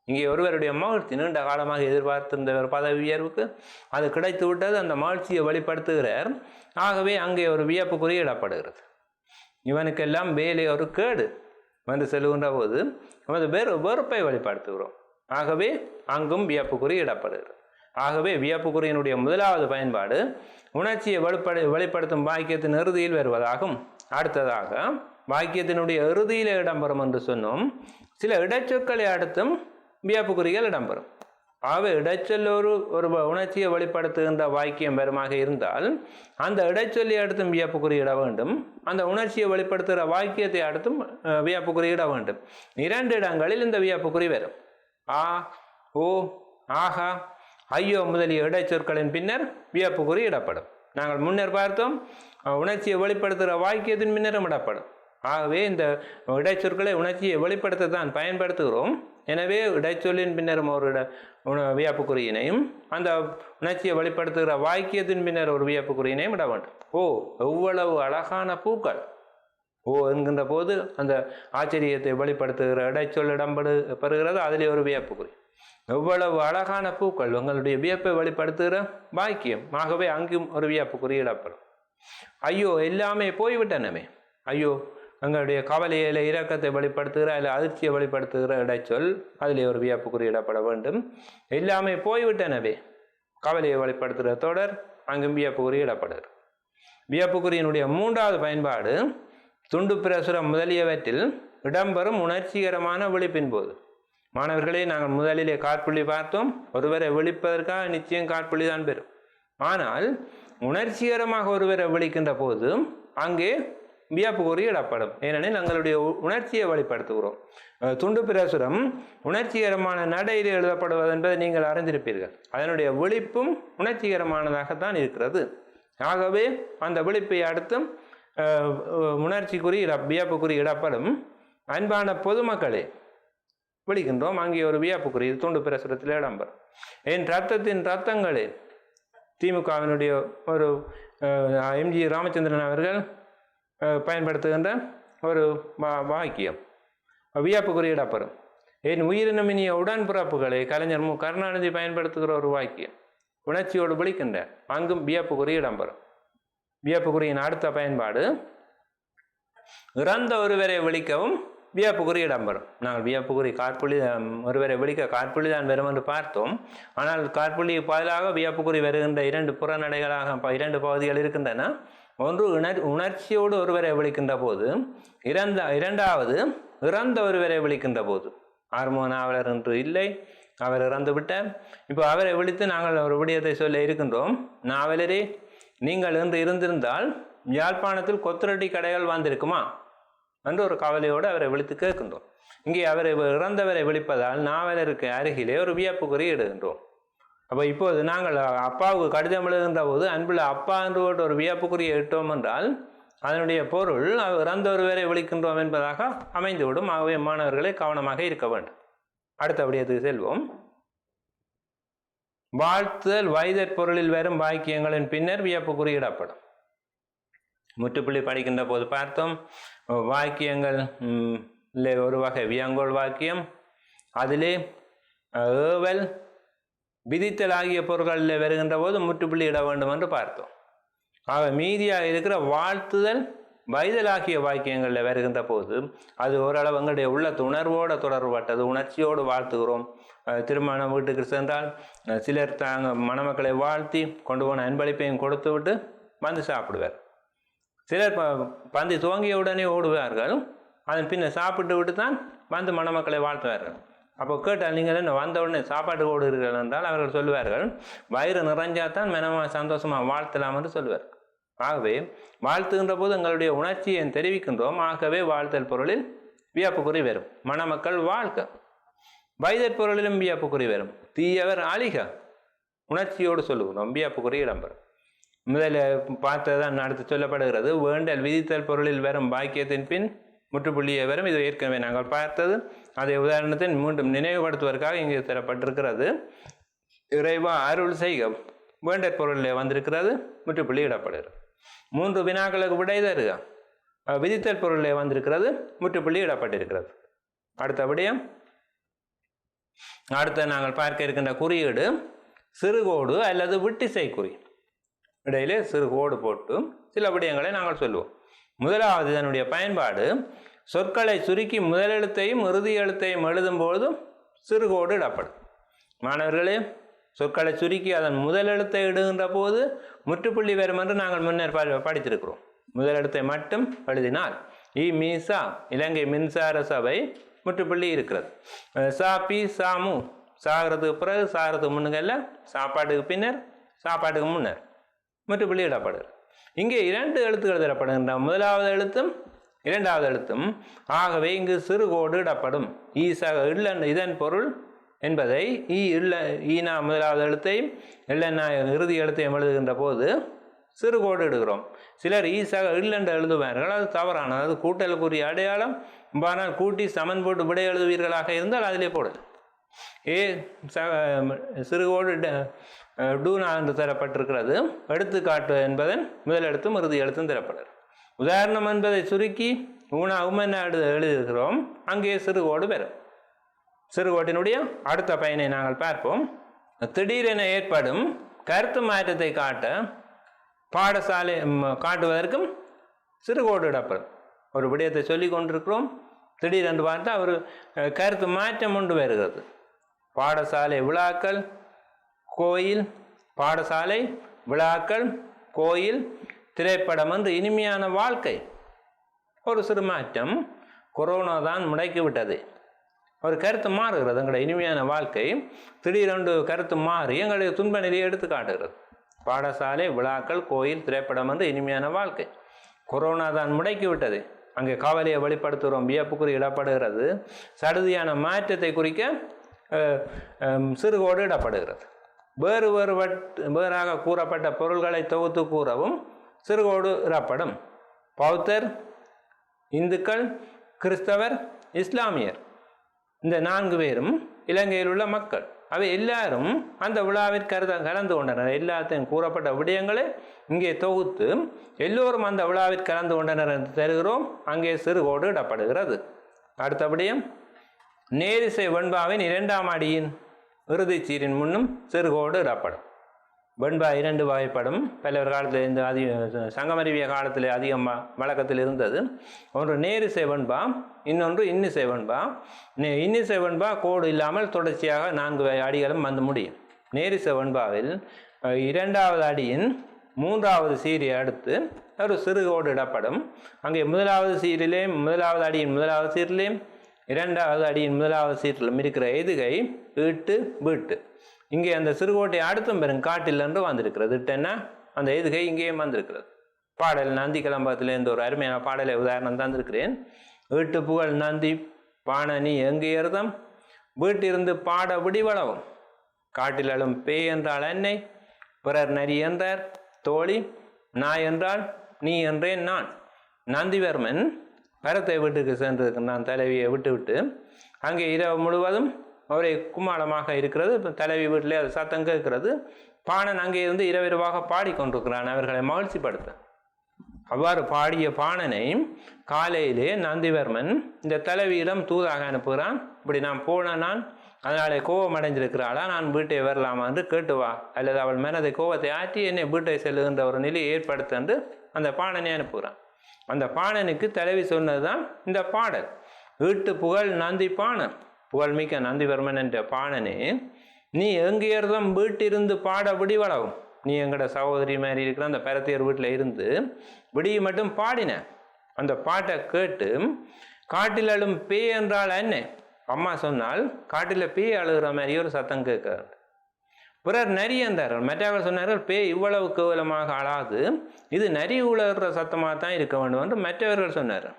இங்கே ஒருவருடைய மகிழ்ச்சி, நீண்ட காலமாக எதிர்பார்த்திருந்த ஒரு பதவி உயர்வுக்கு அது கிடைத்து விட்டது, அந்த மகிழ்ச்சியை வெளிப்படுத்துகிறார். ஆகவே அங்கே ஒரு வியப்பு குறி இடப்படுகிறது. இவனுக்கெல்லாம் வேலை ஒரு கேடு என்று சொல்லுகின்ற போது நமது வெறுப்பை வெளிப்படுத்துகிறோம். ஆகவே அங்கும் வியப்பு குறி இடப்படுகிறது. ஆகவே வியப்பு குறியினுடைய முதலாவது பயன்பாடு உணர்ச்சியை வெளிப்படுத்தும் வாக்கியத்தின் இறுதியில் வருவதாகும். அடுத்ததாக வாக்கியத்தினுடைய இறுதியில் இடம்பெறும் என்று சொன்னோம். சில இடைச்சொற்களை அடுத்தும் வியப்பு குறிகள் இடம்பெறும். ஆகவே இடைச்சொல் ஒரு உணர்ச்சியை வெளிப்படுத்துகின்ற வாக்கியம் பெருமாக இருந்தால் அந்த இடைச்சொல்லை அடுத்தும் வியப்பு குறியிட வேண்டும். அந்த உணர்ச்சியை வெளிப்படுத்துகிற வாக்கியத்தை அடுத்தும் வியப்பு குறியிட வேண்டும். 2 இடங்களில் இந்த வியப்பு குறி வரும். ஆ, ஓ, ஆகா, ஐயோ முதலிய இடைச்சொற்களின் பின்னர் வியப்பு குறி இடப்படும். நாங்கள் முன்னர் பார்த்தோம், உணர்ச்சியை வெளிப்படுத்துகிற வாக்கியத்தின் பின்னரும் இடப்படும். ஆகவே இந்த இடைச்சொற்களை உணர்ச்சியை வெளிப்படுத்தத்தான் பயன்படுத்துகிறோம். எனவே இடைச்சொல்லின் பின்னரும் ஒரு வியப்பு குறியினையும் அந்த உணர்ச்சியை வெளிப்படுத்துகிற வாக்கியத்தின் பின்னர் ஒரு வியப்பு குறியினையும் இட வேண்டும். ஓ எவ்வளவு அழகான பூக்கள், ஓ என்கின்ற போது அந்த ஆச்சரியத்தை வெளிப்படுத்துகிற இடைச்சொல் இடம்பெறுகிறது, அதிலே ஒரு வியப்பு குறி. எவ்வளவு அழகான பூக்கள் உங்களுடைய வியப்பை வெளிப்படுத்துகிற வாக்கியம். ஆகவே அங்கும் ஒரு வியப்பு குறி இடப்படும். ஐயோ எல்லாமே போய்விட்டனமே, ஐயோ எங்களுடைய கவலையில இரக்கத்தை வெளிப்படுத்துகிற அல்ல அதிர்ச்சியை வெளிப்படுத்துகிற இடைச்சொல், அதிலே ஒரு வியப்பு குறியிடப்பட வேண்டும். எல்லாமே போய்விட்டனவே கவலையை வெளிப்படுத்துகிற தொடர், அங்கும் வியப்பு குறியிடப்படுகிறது. வியப்பு குறியினுடைய 3வது பயன்பாடு துண்டு பிரசுரம் முதலியவற்றில் இடம்பெறும் உணர்ச்சிகரமான விழிப்பின் போது. மாணவர்களே, நாங்கள் முதலிலே காற்புள்ளி பார்த்தோம். ஒருவரை விழிப்பதற்காக நிச்சயம் காற்புள்ளி தான் பெறும். ஆனால் உணர்ச்சிகரமாக ஒருவரை விழிக்கின்ற போது அங்கே வியப்பு குறி இடப்படும். ஏனெனில் எங்களுடைய உணர்ச்சியை வெளிப்படுத்துகிறோம். துண்டு பிரசுரம் உணர்ச்சிகரமான நடையில் எழுதப்படுவது என்பதை நீங்கள் அறிந்திருப்பீர்கள். அதனுடைய விழிப்பும் உணர்ச்சிகரமானதாகத்தான் இருக்கிறது. ஆகவே அந்த விழிப்பை அடுத்தும் உணர்ச்சி குறி வியப்பு குறி இடப்படும். அன்பான பொதுமக்களே விழிக்கின்றோம், அங்கே ஒரு வியப்பு குறி துண்டு பிரசுரத்தில் இடம்பெறும். என் ரத்தங்களே, திமுகவினுடைய ஒரு எம்ஜி ராமச்சந்திரன் அவர்கள் பயன்படுத்துகின்ற ஒரு வாக்கியம் வியப்பு குறி இடப்பெறும். என் உயிரினமினிய உடன்பிறப்புகளை கலைஞர் கருணாநிதி பயன்படுத்துகிற ஒரு வாக்கியம் உணர்ச்சியோடு விழிக்கின்ற, அங்கும் வியப்பு குறி இடம்பெறும். வியப்பு குறியின் அடுத்த பயன்பாடு இறந்த ஒருவரை விழிக்கவும் வியப்பு குறி இடம்பெறும். நாங்கள் வியப்பு குறி காற்புள்ளி ஒருவரை விழிக்க காற்புள்ளி தான் வரும் என்று பார்த்தோம். ஆனால் காற்புள்ளி பதிலாக வியப்பு குறி வருகின்ற 2 புறநடைகளாக 2 பகுதிகள் இருக்கின்றன. ஒன்று உணர்ச்சியோடு ஒருவரை விழிக்கின்ற போது, இரண்டாவது இறந்த ஒருவரை விழிக்கின்ற போது. ஆர்மோ நாவலர் என்று இல்லை, அவர் இறந்து விட்டார். இப்போ அவரை விழித்து நாங்கள் ஒரு விடயத்தை சொல்ல இருக்கின்றோம். நாவலரே, நீங்கள் என்று இருந்திருந்தால் யாழ்ப்பாணத்தில் கொத்துரட்டி கடைகள் வந்திருக்குமா என்று ஒரு கவலையோடு அவரை விழித்து கேட்கின்றோம். இங்கே அவரை இறந்தவரை விழிப்பதால் நாவலருக்கு அருகிலே ஒரு வியப்பு குறி இடுகின்றோம். அப்போ இப்போது நாங்கள் அப்பாவுக்கு கடிதம் எழுதுகின்ற போது அன்புள்ள அப்பா என்று ஒரு வியப்புக்குரிய இட்டோம் என்றால் அதனுடைய பொருள் இறந்த ஒருவரை விழிக்கின்றோம் என்பதாக அமைந்துவிடும். ஆகவே மாணவர்களை கவனமாக இருக்க வேண்டும். அடுத்த விடயத்துக்கு செல்வோம். வாழ்த்துதல் வைதற் பொருளில் வரும் வாக்கியங்களின் பின்னர் வியப்பு குறியிடப்படும். முற்றுப்புள்ளி படிக்கின்ற போது பார்த்தோம், வாக்கியங்கள் ஒரு வகை வியங்கோல் வாக்கியம், அதிலே ஏவல் விதித்தல் ஆகிய பொருட்களில் வருகின்ற போது முற்றுப்புள்ளி இட வேண்டும் என்று பார்த்தோம். ஆக மீதியாக இருக்கிற வாழ்த்துதல் வைதல் ஆகிய வாக்கியங்களில் வருகின்ற போது அது ஓரளவு எங்களுடைய உள்ளத்து உணர்வோடு தொடர்பட்டது. உணர்ச்சியோடு வாழ்த்துகிறோம். திருமண வீட்டுக்கு சென்றால் சிலர் தாங்க மணமக்களை வாழ்த்தி கொண்டு போன அன்பளிப்பையும் கொடுத்து விட்டு வந்து சாப்பிடுவார். சிலர் பந்தி துவங்கிய உடனே ஓடுவார்கள். அதன் பின்னர் சாப்பிட்டு விட்டு தான் வந்து மணமக்களை வாழ்த்துவார்கள். அப்போ கேட்டால் நீங்கள் என்ன வந்த உடனே சாப்பாட்டு ஓடுகிறீர்கள் என்றால் அவர்கள் சொல்லுவார்கள், வயிறு நிறைஞ்சாதான் மனமாக சந்தோஷமாக வாழ்த்தலாம் என்று சொல்லுவார். ஆகவே வாழ்த்துகின்ற போது எங்களுடைய உணர்ச்சியை தெரிவிக்கின்றோம். ஆகவே வாழ்த்தல் பொருளில் வியப்புக்குறி வரும். மணமக்கள் வாழ்க்க. வைதற் பொருளிலும் வியப்புக்குறி வரும். தீயவர் அழிக. உணர்ச்சியோடு சொல்லுகிறோம், வியப்புக்குறி இடம்பெறும். முதலில் பார்த்ததான் அடுத்து சொல்லப்படுகிறது. வேண்டல் விதித்தல் பொருளில் வரும் வாக்கியத்தின் பின் முற்றுப்புள்ளியை வரும். இது ஏற்கனவே நாங்கள் பார்த்தது. அதை உதாரணத்தை மீண்டும் நினைவுபடுத்துவதற்காக இங்கே தரப்பட்டிருக்கிறது. இறைவா அருள் செய்க வேண்டற் பொருளில் வந்திருக்கிறது, முற்றுப்புள்ளி இடப்படுகிறது. 3 வினாக்களுக்கு விடை தருக விதித்தல் பொருளில் வந்திருக்கிறது, முற்றுப்புள்ளி இடப்பட்டிருக்கிறது. அடுத்த விடயம், அடுத்த நாங்கள் பார்க்க இருக்கின்ற குறியீடு சிறுகோடு அல்லது விட்டிசை குறி. இடையிலே சிறுகோடு போட்டு சில விடயங்களை நாங்கள் சொல்லுவோம். முதலாவது இதனுடைய பயன்பாடு, சொற்களை சுருக்கி முதலெழுத்தையும் இறுதி எழுத்தையும் எழுதும் பொழுதும் சிறுகோடு இடப்படும். மாணவர்களே, சொற்களை சுருக்கி அதன் முதலெழுத்தை இடுகின்ற போது முற்றுப்புள்ளி வரும் என்று நாங்கள் முன்னர் படித்திருக்கிறோம். முதலெழுத்தை மட்டும் எழுதினால் மீசா இலங்கை மின்சார சபை முற்றுப்புள்ளி இருக்கிறது. சாப்பி சாமு சாகிறதுக்கு பிறகு சாகிறதுக்கு முன்னுங்கல்ல, சாப்பாட்டுக்கு பின்னர் சாப்பாட்டுக்கு முன்னர் முற்றுப்புள்ளி இடப்படுகிறது. இங்கே 2 எழுத்துக்கள் தரப்படுகின்றன, முதலாவது எழுத்தும் 2வது எழுத்தும். ஆகவே இங்கு சிறுகோடு இடப்படும். இதன் பொருள் என்பதை ஈனா முதலாவது எழுத்தையும் இல்லைன்னா இறுதி எழுத்தையும் எழுதுகின்ற போது சிறுகோடு இடுகிறோம். சிலர் ஈசாக இல்லென்று எழுதுவார்கள். அது தவறான, அது கூட்டலுக்குரிய அடையாளம். ஆனால் கூட்டி சமன் போட்டு விடை எழுதுவீர்களாக இருந்தால் அதிலே போடல். சிறுகோடு டூனா என்று தரப்பட்டிருக்கிறது. எடுத்துக்காட்டு என்பதன் முதல் எழுத்தும் இறுதி எழுத்தும் தரப்படுகிறது. உதாரணம் என்பதை சுருக்கி ஊனா உமன் எழுதுகிறோம். அங்கே சிறுகோடு பெறும். சிறுகோட்டினுடைய அடுத்த பயனை நாங்கள் பார்ப்போம். திடீரென ஏற்படும் கருத்து மாற்றத்தை பாடசாலை காட்டுவதற்கும் சிறுகோடு இடப்படும். ஒரு விடயத்தை சொல்லி கொண்டிருக்கிறோம், திடீரென்று பார்த்தா ஒரு கருத்து மாற்றம் கொண்டு வருகிறது. பாடசாலை விழாக்கள் கோயில், பாடசாலை விழாக்கள் கோயில், திரைப்படம் என்று இனிமையான வாழ்க்கை. ஒரு சிறு மாற்றம், கொரோனா தான் முடக்கிவிட்டது. ஒரு கருத்து மாறுகிறது. எங்களுடைய இனிமையான வாழ்க்கை திடீரென்று கருத்து மாறி எங்களுடைய துன்ப நிலையை எடுத்து காட்டுகிறது. பாடசாலை விழாக்கள் கோயில் திரைப்படம் என்று இனிமையான வாழ்க்கை. கொரோனா தான் முடக்கிவிட்டது. அங்கே கவலையை வெளிப்படுத்துகிறோம், வியப்புக்குறி இடப்படுகிறது. சடுதியான மாற்றத்தை குறிக்க சிறுகோடு இடப்படுகிறது. வேறாக கூறப்பட்ட பொருள்களை தொகுத்து கூறவும் சிறுகோடு இடப்படும். பௌத்தர், இந்துக்கள், கிறிஸ்தவர், இஸ்லாமியர் இந்த 4 பேரும் இலங்கையில் உள்ள மக்கள். அவை எல்லாரும் அந்த விழாவில் கலந்து கொண்டனர். எல்லாத்தையும் கூறப்பட்ட விடயங்களை இங்கே தொகுத்து எல்லோரும் அந்த விழாவில் கலந்து கொண்டனர் என்று தருகிறோம். அங்கே சிறுகோடு இடப்படுகிறது. அடுத்த விடயம், நேரிசை வெண்பாவின் 2ஆம் அடியின் இறுதிச் சீரின் முன்னும் சிறுகோடு இடப்படும். வெண்பா 2 வகைப்படும். பலர் காலத்தில் இந்த சங்கமறிவிய காலத்தில் அதிகம் வழக்கத்தில் இருந்தது. ஒன்று நேரிசை வெண்பா, இன்னொன்று இன்னிசை வெண்பா. இன்னிசை வெண்பா கோடு இல்லாமல் தொடர்ச்சியாக 4 அடிகளும் வந்து முடியும். நேரிசை வெண்பாவில் 2வது அடியின் 3வது சீரியை அடுத்து ஒரு சிறுகோடு இடப்படும். அங்கே முதலாவது அடியின் முதலாவது சீரிலையும் 2வது அடியின் முதலாவது சீரிலும் இருக்கிற எதுகை ஈட்டு வீட்டு. இங்கே அந்த சிறுகோட்டை அடுத்தும் பெரும் காட்டில் என்று வந்திருக்கிறது. இட்டன்னா அந்த எதுகை இங்கேயும் வந்திருக்கிறது. பாடல் நந்தி கிளம்பத்திலேருந்து ஒரு அருமையான பாடலை உதாரணம் தந்திருக்கிறேன். வீட்டு புகழ் நந்தி பாணனி எங்கே இருந்தம் வீட்டிலிருந்து பாட விடிவளவும் காட்டிலும் பேய் என்றால் என்னை, பிறர் நரி என்றார் தோழி, நாய் என்றால் நீ என்றேன் நான். நந்திவர்மன் பரத்தை வீட்டுக்கு சென்றிருக்கின்றான் தலைவியை விட்டுவிட்டு. அங்கே இரவு முழுவதும் ஒரே கும்மாளமாக இருக்கிறது. தலைவி வீட்டிலே அது சத்தம் கேட்கிறது. பாணன் அங்கே இருந்து இரவிரவாக பாடிக்கொண்டிருக்கிறான் அவர்களை மகிழ்ச்சிப்படுத்த. அவ்வாறு பாடிய பாணனை காலையிலே நந்திவர்மன் இந்த தலைவியிடம் தூதாக அனுப்புகிறான். இப்படி நான் போன நான் அதனாலே கோபம் அடைஞ்சிருக்கிறாளா, நான் வீட்டை வரலாமா என்று கேட்டு வா, அல்லது அவள் மனதை கோபத்தை ஆற்றி என்னை வீட்டை செல்லுகின்ற ஒரு நிலையை ஏற்படுத்த என்று அந்த பாணனை அனுப்புகிறான். அந்த பாணனுக்கு தலைவி சொன்னதுதான் இந்த பாடல். வீட்டு புகழ் நந்தி பாணன், புகழ்மிக்க நந்திவர்மன் என்ற பாணனே, நீ எங்கேயர்தம் வீட்டிலிருந்து பாட விடிவளவும். நீ எங்கட சகோதரி மாதிரி இருக்கிற அந்த பரத்தியர் வீட்டில் இருந்து விடியை மட்டும் பாடின. அந்த பாட்டை கேட்டு காட்டில் அழும் பேய் என்றால் என்ன, அம்மா சொன்னால் காட்டில் பேய் அழுகிற மாதிரி ஒரு சத்தம் கேட்கிறார். பிறர் நரி என்றார்கள். மற்றவர்கள் சொன்னார்கள் பேய் இவ்வளவு கேவலமாக அழாது, இது நரி உலகிற சத்தமாக தான் இருக்க வேண்டும் என்று மற்றவர்கள் சொன்னார்கள்.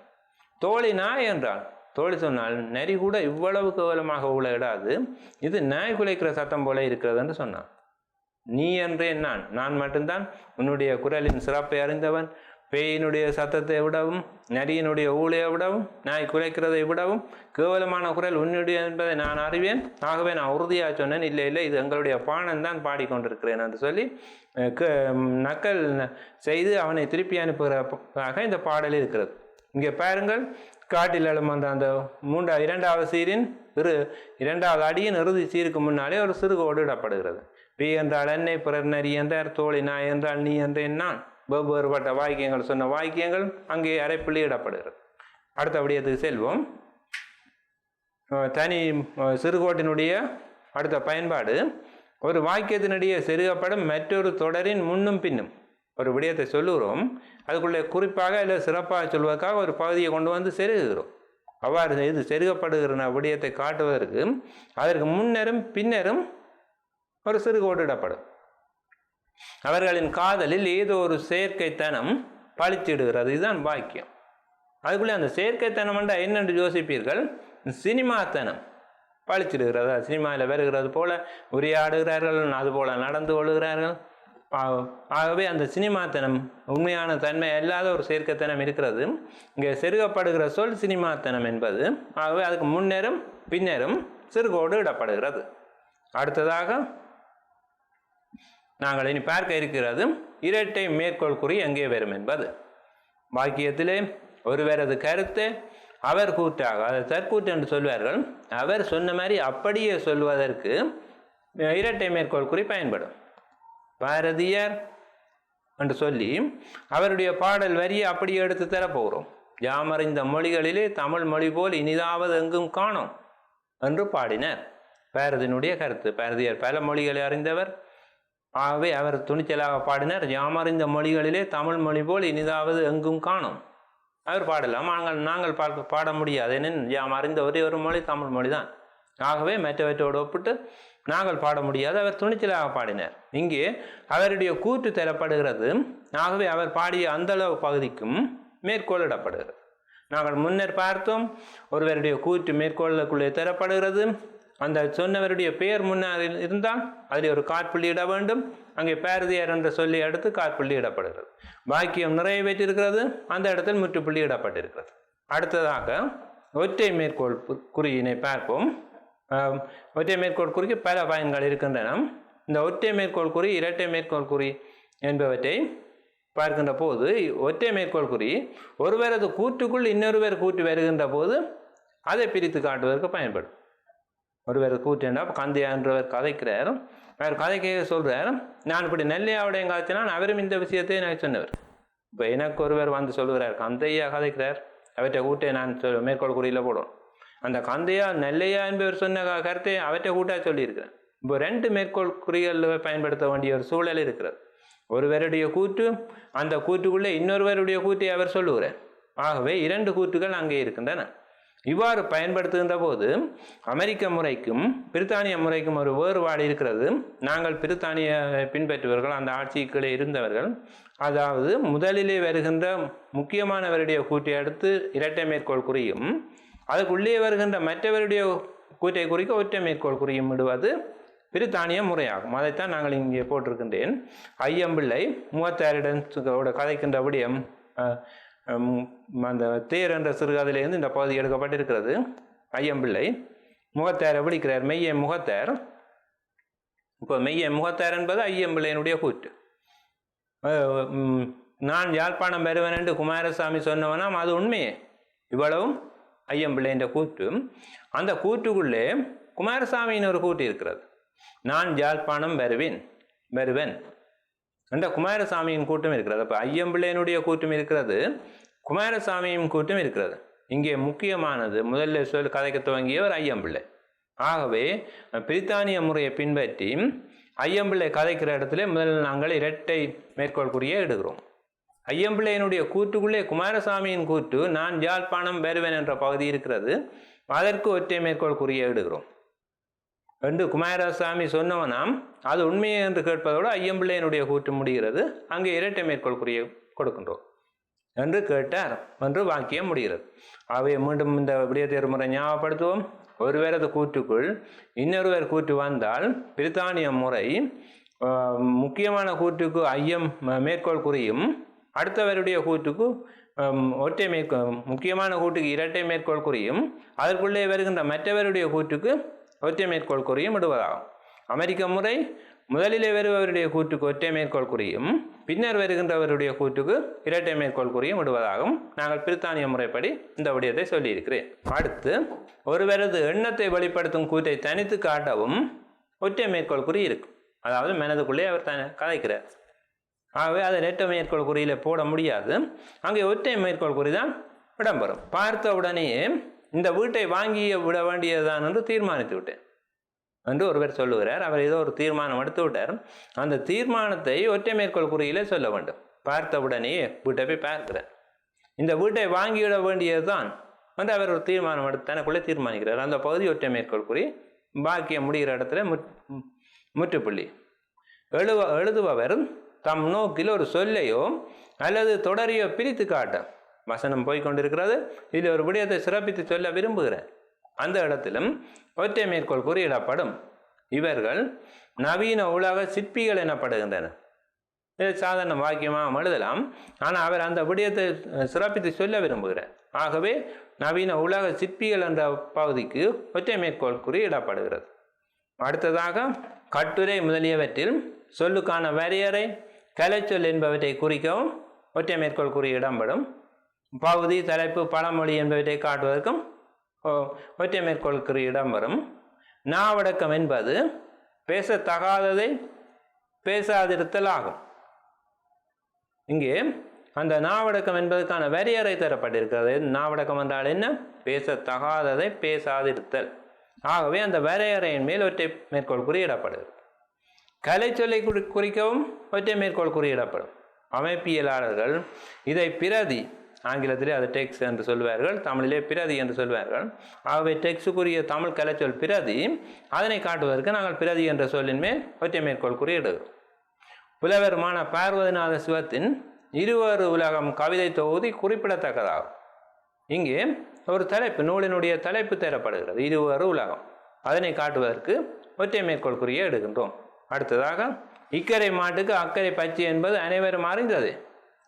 தோழி நாய் என்றால், தோழி சொன்னால் நரி கூட இவ்வளவு கேவலமாக உலகிடாது, இது நாய் குலைக்கிற சத்தம் போல இருக்கிறது என்று சொன்னான். நீ என்றேன் நான், நான் மட்டும்தான் உன்னுடைய குரலின் சிறப்பை அறிந்தவன். பேயினுடைய சத்தத்தை விடவும், நரியினுடைய ஊழையை விடவும், நாய் குலைக்கிறதை விடவும் கேவலமான குரல் உன்னுடைய என்பதை நான் அறிவேன். ஆகவே நான் உறுதியாக சொன்னேன், இல்லை இல்லை இது எங்களுடைய பாணன் தான் பாடிக்கொண்டிருக்கிறேன் என்று சொல்லி நக்கல் செய்து அவனை திருப்பி அனுப்புகிறதாக இந்த பாடல் இருக்கிறது. இங்கே பாருங்கள், காட்டில் எழுமன்ற அந்த இரண்டாவது சீரின் இரண்டாவது அடியின் இறுதி சீருக்கு முன்னாலே ஒரு சிறுகோடு இடப்படுகிறது. பி என்றால் என்னை, பிறர் நரி என்றார் தோழி, நாய் என்றால் நீ என்றேன் நான். வெவ்வேறுபட்ட வாக்கியங்கள் சொன்ன வாக்கியங்கள் அங்கே அரைப்புள்ளி இடப்படுகிறது. அடுத்த விடயத்துக்கு செல்வோம். தனி சிறுகோட்டினுடைய அடுத்த பயன்பாடு, ஒரு வாக்கியத்தினுடைய செருகப்படும் மற்றொரு தொடரின் முன்னும் பின்னும் ஒரு விடயத்தை சொல்லுகிறோம், அதுக்குள்ளே குறிப்பாக இல்லை சிறப்பாக சொல்வதற்காக ஒரு பகுதியை கொண்டு வந்து செருகுகிறோம். அவ்வாறு இது செருகப்படுகிற விடயத்தை காட்டுவதற்கு அதற்கு முன்னரும் பின்னரும் ஒரு சிறுகோடு இடப்படும். அவர்களின் காதலில் ஏதோ ஒரு செயற்கைத்தனம் பழிச்சிடுகிறது, இதுதான் வாக்கியம். அதுக்குள்ளே அந்த செயற்கைத்தனம் என்றால் என்னென்று யோசிப்பீர்கள், சினிமாத்தனம் பழிச்சிடுகிறது. சினிமாவில் வருகிறது போல உரையாடுகிறார்கள், அதுபோல நடந்து கொள்கிறார்கள். ஆகவே அந்த சினிமாத்தனம் உண்மையான தன்மை அல்லாத ஒரு செயற்கைத்தனம் இருக்கிறது. இங்கே செருகப்படுகிற சொல் சினிமாத்தனம் என்பது. ஆகவே அதுக்கு முன்னரும் பின்னரும் சிறுகோடு இடப்படுகிறது. அடுத்ததாக நாங்கள் இனி பார்க்க இருக்கிறது இரட்டை மேற்கோள் குறி எங்கே வரும் என்பது. வாக்கியத்திலே ஒருவரது கருத்து அவர் கூற்றாக, அதை தற்கூற்று என்று சொல்வார்கள், அவர் சொன்ன மாதிரி அப்படியே சொல்வதற்கு இரட்டை மேற்கோள் குறி பயன்படும். பாரதியார் என்று சொல்லி அவருடைய பாடல் வரியை அப்படியே எடுத்து தரப்போகிறோம். யாமறிந்த மொழிகளிலே தமிழ் மொழி போல் இனிதாவது எங்கும் காணோம் என்று பாடினார். பாரதியினுடைய கருத்து. பாரதியார் பல மொழிகளை அறிந்தவர். ஆகவே அவர் துணிச்சலாக பாடினார், யாமறிந்த மொழிகளிலே தமிழ் மொழி போல் இனிதாவது எங்கும் காணோம். அவர் பாடலாம், நாங்கள் பாட முடியாது. ஏனெனில் யாம் அறிந்த ஒரே ஒரு மொழி தமிழ் மொழி தான். ஆகவே மற்றவற்றோடு ஒப்பிட்டு நாங்கள் பாட முடியாது. அவர் துணிச்சலாக பாடினார். இங்கே அவருடைய கூற்று தரப்படுகிறது. ஆகவே அவர் பாடிய அந்தளவு பகுதிக்கும் மேற்கோளிடப்படுகிறது. நாங்கள் முன்னர் பார்த்தோம், ஒருவருடைய கூற்று மேற்கோளுக்குள்ளே தரப்படுகிறது. அந்த சொன்னவருடைய பெயர் முன்னால் இருந்தால் அதில் ஒரு காற்புள்ளி இட வேண்டும். அங்கே பாரதியார் என்ற சொல்லி அடுத்து காற்புள்ளி இடப்படுகிறது. வாக்கியம் நிறைவேற்றிருக்கிறது, அந்த இடத்தில் முற்றுப்புள்ளி இடப்பட்டிருக்கிறது. அடுத்ததாக ஒற்றை மேற்கோள் குறியினை பார்ப்போம். ஒற்றை மேற்கோள் குறிக்கு பல பயன்கள் இருக்கின்றன. இந்த ஒற்றை மேற்கோள் குறி, இரட்டை மேற்கோள் குறி என்பவற்றை பார்க்கின்ற போது, ஒற்றை மேற்கோள் குறி ஒருவரது கூற்றுக்குள் இன்னொருவர் கூற்று வருகின்ற போது அதை பிரித்து காட்டுவதற்கு பயன்படும். ஒருவர் கூற்றேண்டா கந்தையா என்றவர் கதைக்கிறார். அவர் கதைக்க சொல்கிறார், நான் இப்படி நெல்லையாவுடைய காய்ச்சினால் அவரும் இந்த விஷயத்தை எனக்கு சொன்னவர். இப்போ எனக்கு ஒருவர் வந்து சொல்கிறார், கந்தையா கதைக்கிறார், அவற்றை கூட்டை நான் மேற்கோள் குறியில் போடுவோம். அந்த கந்தையா நெல்லையா என்பவர் சொன்ன கருத்தை அவற்றை கூட்டாக சொல்லியிருக்கிறேன். இப்போ ரெண்டு மேற்கோள் குறிகளில் பயன்படுத்த வேண்டிய ஒரு சூழல் இருக்கிறது. ஒருவருடைய கூற்று, அந்த கூற்றுக்குள்ளே இன்னொருவருடைய கூற்றை அவர் சொல்லுகிறார். ஆகவே இரண்டு கூற்றுகள் அங்கே இருக்கின்றன. இவ்வாறு பயன்படுத்துகின்ற போது அமெரிக்க முறைக்கும் பிரித்தானிய முறைக்கும் ஒரு வேறுபாடு இருக்கிறது. நாங்கள் பிரித்தானிய பின்பற்றுவர்கள், அந்த ஆட்சிக்குள்ளே இருந்தவர்கள். அதாவது முதலிலே வருகின்ற முக்கியமானவருடைய கூற்றை அடுத்து இரட்டை மேற்கோள் குறியும், அதுக்குள்ளே வருகின்ற மற்றவருடைய கூற்றை குறிக்க ஒற்றை மேற்கோள் குறியும் விடுவது பிரித்தானிய முறையாகும். அதைத்தான் நாங்கள் இங்கே போட்டிருக்கின்றேன். ஐயம்பிள்ளை முகத்தாரிடம் கதைக்கின்ற விடயம் அந்த தேர் என்ற சிறுகதையிலிருந்து இந்த பகுதி எடுக்கப்பட்டிருக்கிறது. ஐயம்பிள்ளை முகத்தாரை விழிக்கிறார், மெய்ய முகத்தார். இப்போ மெய்ய முகத்தார் என்பது ஐயம்பிள்ளையினுடைய கூற்று. நான் யாழ்ப்பாணம் வருவேன் என்று குமாரசாமி சொன்னவனாம், அது உண்மையே. இவ்வளவும் ஐயம்பிள்ளைன்ற கூற்று. அந்த கூற்றுக்குள்ளே குமாரசாமியின் ஒரு கூற்று இருக்கிறது. நான் யாழ்ப்பாணம் வருவேன் என்ற குமாரசாமியின் கூட்டம் இருக்கிறது. அப்போ ஐயம்பிள்ளையினுடைய கூட்டம் இருக்கிறது, குமாரசாமியின் கூட்டம் இருக்கிறது. இங்கே முக்கியமானது முதல்ல கதைக்க துவங்கியவர் ஐயம்பிள்ளை. ஆகவே பிரித்தானிய முறையை பின்பற்றி ஐயம்பிள்ளை கதைக்கிற இடத்துல முதலில் நாங்கள் இரட்டை மேற்கோள் குறியை எடுக்கிறோம். ஐயம்பிள்ளையினுடைய கூற்றுக்குள்ளே குமாரசாமியின் கூற்று நான் யாழ்ப்பாணம் வருவேன் என்ற பகுதி இருக்கிறது, அதற்கு ஒற்றை மேற்கோள் குறியை எடுக்கிறோம் என்று குமாரசாமி சொன்னவனாம், அது உண்மையே என்று கேட்பதோடு ஐயம்பிள்ளையினுடைய கூற்று முடிகிறது, அங்கே இரட்டை மேற்கோள் குறியை கொடுக்கின்றோம் என்று கேட்டார் என்று வாக்கியம் முடிகிறது. ஆகவே மீண்டும் இந்த விடயத்தை ஒரு முறை ஞாபகப்படுத்துவோம். ஒருவரது கூற்றுக்குள் இன்னொருவர் கூற்று வந்தால் பிரித்தானிய முறை முக்கியமான கூற்றுக்கு ஐயம் மேற்கோள் குறியும், அடுத்தவருடைய கூற்றுக்கு ஒற்றை முக்கியமான கூட்டுக்கு இரட்டை மேற்கோள் குறியும், அதற்குள்ளே வருகின்ற மற்றவருடைய கூற்றுக்கு ஒற்றை மேற்கோள் குறியும் இடுவதாகும். அமெரிக்க முறை முதலிலே வருபவருடைய கூற்றுக்கு ஒற்றை மேற்கோள் குறியும், பின்னர் வருகின்றவருடைய கூற்றுக்கு இரட்டை மேற்கோள் குறியும் விடுவதாகும். நாங்கள் பிரித்தானிய முறைப்படி இந்த விடயத்தை சொல்லியிருக்கிறேன். அடுத்து ஒருவரது எண்ணத்தை வெளிப்படுத்தும் கூற்றை தனித்து காட்டவும் ஒற்றை மேற்கோள் குறி இருக்கும். அதாவது மனதுக்குள்ளே அவர் கதைக்கிறார். ஆகவே அதை இரட்டை மேற்கோள் குறியில போட முடியாது, அங்கே ஒற்றை மேற்கோள் குறி தான் இடம்பெறும். பார்த்த உடனேயே இந்த வீட்டை வாங்கி விட வேண்டியதுதான் என்று தீர்மானித்து விட்டேன் என்று ஒருவர் சொல்லுகிறார். அவர் ஏதோ ஒரு தீர்மானம் எடுத்து விட்டார். அந்த தீர்மானத்தை ஒற்றை மேற்கோள் குறியிலே சொல்ல வேண்டும். பார்த்தவுடனே வீட்டை போய் பார்க்கிறார், இந்த வீட்டை வாங்கிவிட வேண்டியதுதான் என்று அவர் ஒரு தீர்மானம் எடுத்து தனக்குள்ளே தீர்மானிக்கிறார். அந்த பகுதி ஒற்றை மேற்கோள் குறி. பாக்கியம் முடிகிற இடத்துல முற்றுப்புள்ளி. எழுதுபவர் தம் நோக்கில் ஒரு சொல்லையோ அல்லது தொடரையோ பிரித்து காட்ட வசனம் போய்கொண்டிருக்கிறது, இதில் ஒரு விடயத்தை சிறப்பித்து சொல்ல விரும்புகிறேன். அந்த இடத்திலும் ஒற்றை மேற்கோள் குறியிடப்படும். இவர்கள் நவீன உலக சிற்பிகள் எனப்படுகின்றனர். இதை சாதாரண வாக்கியமாக எழுதலாம், ஆனால் அவர் அந்த விடயத்தை சிறப்பித்து சொல்ல விரும்புகிறார். ஆகவே நவீன உலக சிற்பிகள் என்ற பகுதிக்கு ஒற்றை மேற்கோள் குறியிடப்படுகிறது. அடுத்ததாக கட்டுரை முதலியவற்றில் சொல்லுக்கான வரையறை, கலைச்சொல் என்பவற்றை குறிக்கவும் ஒற்றை மேற்கோள் குறி இடம்பெறும். பகுதி, தலைப்பு, பழமொழி என்பவற்றை காட்டுவதற்கும் ஒற்றை மேற்கோள் குறி இடம்பெறும். நாவடக்கம் என்பது பேசத்தகாததை பேசாதிருத்தல் ஆகும். இங்கே அந்த நாவடக்கம் என்பதற்கான வரையறை தரப்பட்டிருக்கிறது. நாவடக்கம் என்றால் என்ன? பேசத்தகாததை பேசாதிருத்தல். ஆகவே அந்த வரையறையின் மேல் ஒற்றை மேற்கோள் குறியிடப்படுகிறது. கலைச்சொல்லை குறிக்கவும் ஒற்றை மேற்கோள் குறியிடப்படும். அமைப்பியலாளர்கள் இதை பிரதி, ஆங்கிலத்திலே அது டெக்ஸ்ட் என்று சொல்வார்கள், தமிழிலே பிரதி என்று சொல்வார்கள். ஆகவே டெக்ஸ்டுக்குரிய தமிழ் கலைச்சொல் பிரதி, அதனை காட்டுவதற்கு நாங்கள் பிரதி என்ற சொல்லின் மேல் ஒற்றை மேற்கோள் குறியிடுகிறோம். புலவருமான பார்வதிநாத சிவத்தின் இருவர் உலகம் கவிதை தொகுதி குறிப்பிடத்தக்கதாகும். இங்கே ஒரு தலைப்பு, நூலினுடைய தலைப்பு தரப்படுகிறது, இருவர் உலகம். அதனை காட்டுவதற்கு ஒற்றை மேற்கோள் குறியை எடுக்கின்றோம். அடுத்ததாக இக்கரை மாட்டுக்கு அக்கறை பச்சை என்பது அனைவரும் அறிந்தது.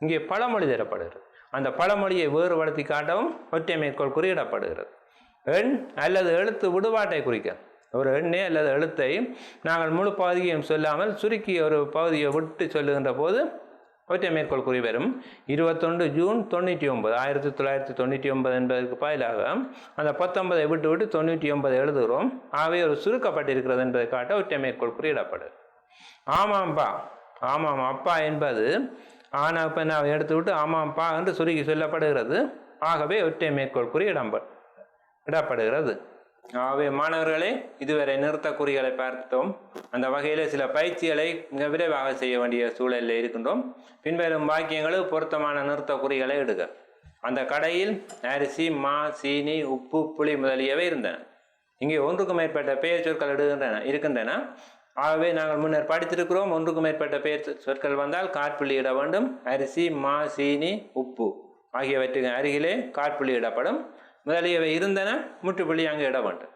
இங்கே பழமொழி தரப்படுகிறது. அந்த பழமொழியை வேறுபடுத்தி காட்டவும் ஒற்றை மேற்கோள் குறியிடப்படுகிறது. எண் அல்லது எழுத்து விடுபாட்டை குறிக்க ஒரு எண்ணை அல்லது எழுத்தை நாங்கள் முழு பகுதியையும் சொல்லாமல் சுருக்கி ஒரு பகுதியை விட்டு சொல்லுகின்ற போது ஒற்றை மேற்கோள் குறி வரும். 21 ஜூன் 99, 1999 என்பதற்கு பதிலாக அந்த 19 விட்டு 99 எழுதுகிறோம். ஆகவே ஒரு சுருக்கப்பட்டிருக்கிறது என்பதை காட்ட ஒற்றை மேற்கோள் குறியிடப்படுது. ஆமாம்பா, ஆமாம் அப்பா என்பது ஆனா பெண்ணாவை எடுத்துவிட்டு ஆமாம்பா என்று சுருக்கி சொல்லப்படுகிறது. ஆகவே ஒற்றை மேற்கோள் குறி இடப்படுகிறது. ஆகவே மாணவர்களே, இதுவரை நிறுத்த குறிகளை பார்த்தோம். அந்த வகையில் சில பயிற்சிகளை மிக விரைவாக செய்ய வேண்டிய சூழலில் இருக்கின்றோம். பின்வரும் வாக்கியங்களுக்கு பொருத்தமான நிறுத்த குறிகளை எடுக்க. அந்த கடையில் அரிசி, மா, சீனி, உப்பு, புளி முதலியவை இருந்தன. இங்கே ஒன்றுக்கும் மேற்பட்ட பெயர் சொற்கள் இருக்கின்றன. ஆகவே நாங்கள் முன்னர் படித்திருக்கிறோம், ஒன்றுக்கும் மேற்பட்ட பெயர் சொற்கள் வந்தால் காற்புள்ளி இட வேண்டும். அரிசி, மா, சீனி, உப்பு ஆகியவற்றுக்கு அருகிலே காற்புள்ளி இடப்படும். முதலியவை இருந்தன, முற்றுப்புள்ளி அங்கு இட வேண்டும்.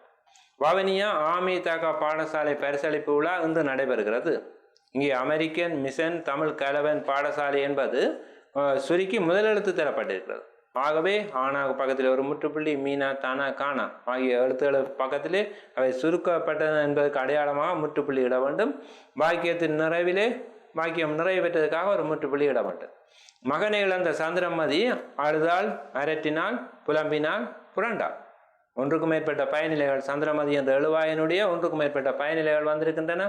வவுனியா ஆமி தாக்கா பாடசாலை பரிசளிப்பு விழா இன்று நடைபெறுகிறது. இங்கே அமெரிக்கன் மிஷன் தமிழ் கலவன் பாடசாலை என்பது சுருக்கி முதலெழுத்து தரப்பட்டிருக்கிறது. ஆகவே ஆனாக்கு பக்கத்தில் ஒரு முற்றுப்புள்ளி, மீனா, தானா, கானா ஆகிய எழுத்துக்கள் பக்கத்திலே அவை சுருக்கப்பட்டது என்பதற்கு அடையாளமாக முற்றுப்புள்ளி இட வேண்டும். வாக்கியத்தின் நிறைவிலே வாக்கியம் நிறைவு பெற்றதுக்காக ஒரு முற்றுப்புள்ளி இட வேண்டும். மகனை இழந்த சந்திரமதி அழுதாள், அரட்டினாள், புலம்பினாள், புரண்டாள். ஒன்றுக்கும் மேற்பட்ட பயனிலைகள் சந்திரமதி என்ற எழுவாயினுடைய ஒன்றுக்கும் மேற்பட்ட பயனிலைகள் வந்திருக்கின்றன.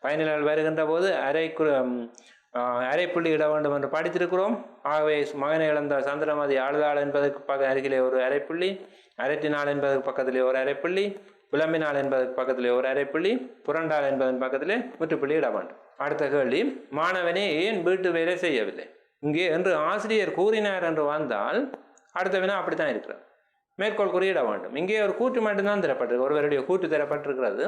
பயனிலைகள் வருகின்ற போது அரைப்புள்ளி இட வேண்டும் என்று படித்திருக்கிறோம். ஆகவே மகனை இழந்த சந்திரமதி அழுதாள் என்பதற்கு அருகிலே ஒரு அரைப்புள்ளி, அரட்டினாள் என்பதற்கு பக்கத்திலே ஒரு அரைப்புள்ளி, புலம்பினாள் என்பதற்கு பக்கத்திலே ஒரு அரைப்புள்ளி, புரண்டாள் என்பதன் பக்கத்திலே முற்றுப்புள்ளி இட வேண்டும். அடுத்த கேள்வி, மாணவனே ஏன் வீட்டு வேலை செய்யவில்லை? இங்கே என்று ஆசிரியர் கூறினார் என்று வந்தால் அடுத்த வினா அப்படித்தான் இருக்கிறார். மேற்கோள் குறியிட வேண்டும். இங்கே ஒரு கூற்று மட்டும்தான் தரப்பட்டிருக்கு, ஒருவருடைய கூற்று தரப்பட்டிருக்கிறது.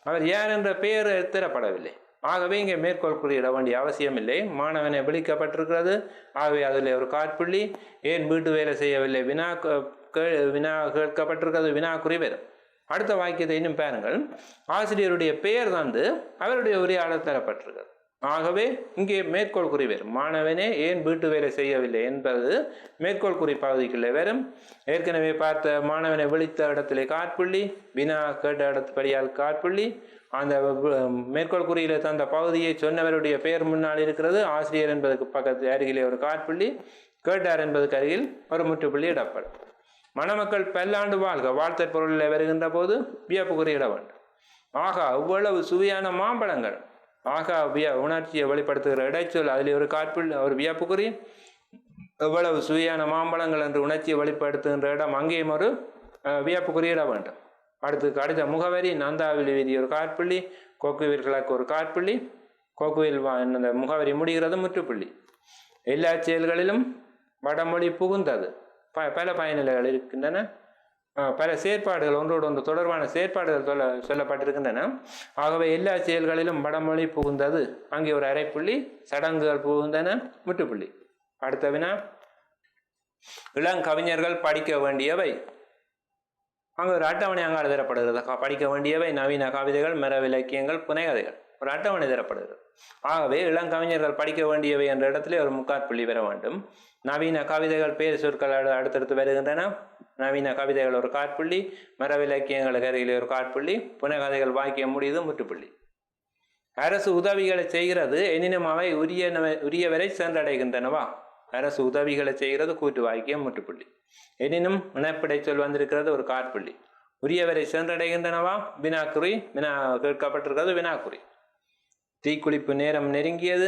அவர் யார் என்ற பெயர் தரப்படவில்லை. ஆகவே இங்கே மேற்கோள் குறியிட வேண்டிய அவசியம் இல்லை. மாணவனை விழிக்கப்பட்டிருக்கிறது. ஆகவே அதில் ஒரு காற்புள்ளி. ஏன் வீட்டு வேலை செய்யவில்லை வினா கேட்கப்பட்டிருக்கிறது, வினா குறி வரும். அடுத்த வாக்கியத்தை இன்னும் பாருங்கள். ஆசிரியருடைய பெயர் தந்து அவருடைய உரையாடல் தரப்பட்டிருக்கிறது. ஆகவே இங்கே மேற்கோள் குறி வரும். மாணவனே ஏன் வீட்டு வேலை செய்யவில்லை என்பது மேற்கோள் குறி பகுதிக்குள்ளே வரும். ஏற்கனவே பார்த்த மாணவனை விழித்த இடத்திலே காற்புள்ளி, வினா கேட்ட இடத்துப்படியால் காற்புள்ளி. அந்த மேற்கோள் குறியில தந்த பகுதியை சொன்னவருடைய பெயர் முன்னால் இருக்கிறது. ஆசிரியர் என்பதற்கு பக்கத்து அருகிலே ஒரு காற்புள்ளி, கேட்டார் என்பதற்கு அருகில் ஒரு முற்றுப்புள்ளி இடப்படும். மணமக்கள் பல்லாண்டு வாழ்க வாழ்த்தற் பொருளில் வருகின்ற போது வியப்பு குறியிட வேண்டும். ஆகா இவ்வளவு சுவையான மாம்பழங்கள், ஆகா உணர்ச்சியை வெளிப்படுத்துகிற இடைச்சொல், அதில் ஒரு காற்புள்ளி, ஒரு வியப்பு குறி. எவ்வளவு சுவையான மாம்பழங்கள் என்று உணர்ச்சியை வெளிப்படுத்துகின்ற இடம், அங்கேயும் ஒரு வியப்பு குறியிட வேண்டும். அடுத்த முகவரி, நந்தாவில் வீதி ஒரு காற்புள்ளி, கொக்குவில் கிழக்கு ஒரு காற்புள்ளி, கொக்குவில் அந்த முகவரி முடிகிறது முற்றுப்புள்ளி. எல்லா செயல்களிலும் வடமொழி புகுந்தது. பல பயனிலைகள் இருக்கின்றன. பல செயற்பாடுகள், ஒன்றோடு ஒன்று தொடர்பான செயற்பாடுகள் சொல்லப்பட்டிருக்கின்றன. ஆகவே எல்லா செயல்களிலும் வடமொழி புகுந்தது, அங்கே ஒரு அரைப்புள்ளி. சடங்குகள் புகுந்தன, முற்றுப்புள்ளி. அடுத்த வினா, இளங்கவிஞர்கள் படிக்க வேண்டியவை. அங்கே ஒரு அட்டவணை அங்காடு தரப்படுகிறது. படிக்க வேண்டியவை நவீன கவிதைகள், மரவிலக்கியங்கள், புனைகதைகள். ஒரு அட்டவணை தரப்படுகிறது. ஆகவே இளங்கவிஞர்கள் படிக்க வேண்டியவை என்ற இடத்துல ஒரு முக்காற்புள்ளி பெற வேண்டும். நவீன கவிதைகள் பேர் சொற்கள் அடுத்தடுத்து வருகின்றன. நவீன கவிதைகள் ஒரு காற்புள்ளி, மரவிலக்கியங்களுக்கு அருகிலே ஒரு காற்புள்ளி, புனைகதைகள் வாக்கியம் முடியுது முற்றுப்புள்ளி. அரசு உதவிகளை செய்கிறது, எனினும் அவை உரியவரை சென்றடைகின்றனவா? அரசு உதவிகளை செய்கிறது கூட்டு வாக்கியம் முற்றுப்புள்ளி. எனினும் இணைப்பிடை சொல் வந்திருக்கிறது ஒரு காற்புள்ளி. உரியவரை சென்றடைகின்றனவா? வினாக்குறி. வினா கேட்கப்பட்டிருக்கிறது வினாக்குறி. தீக்குளிப்பு நேரம் நெருங்கியது.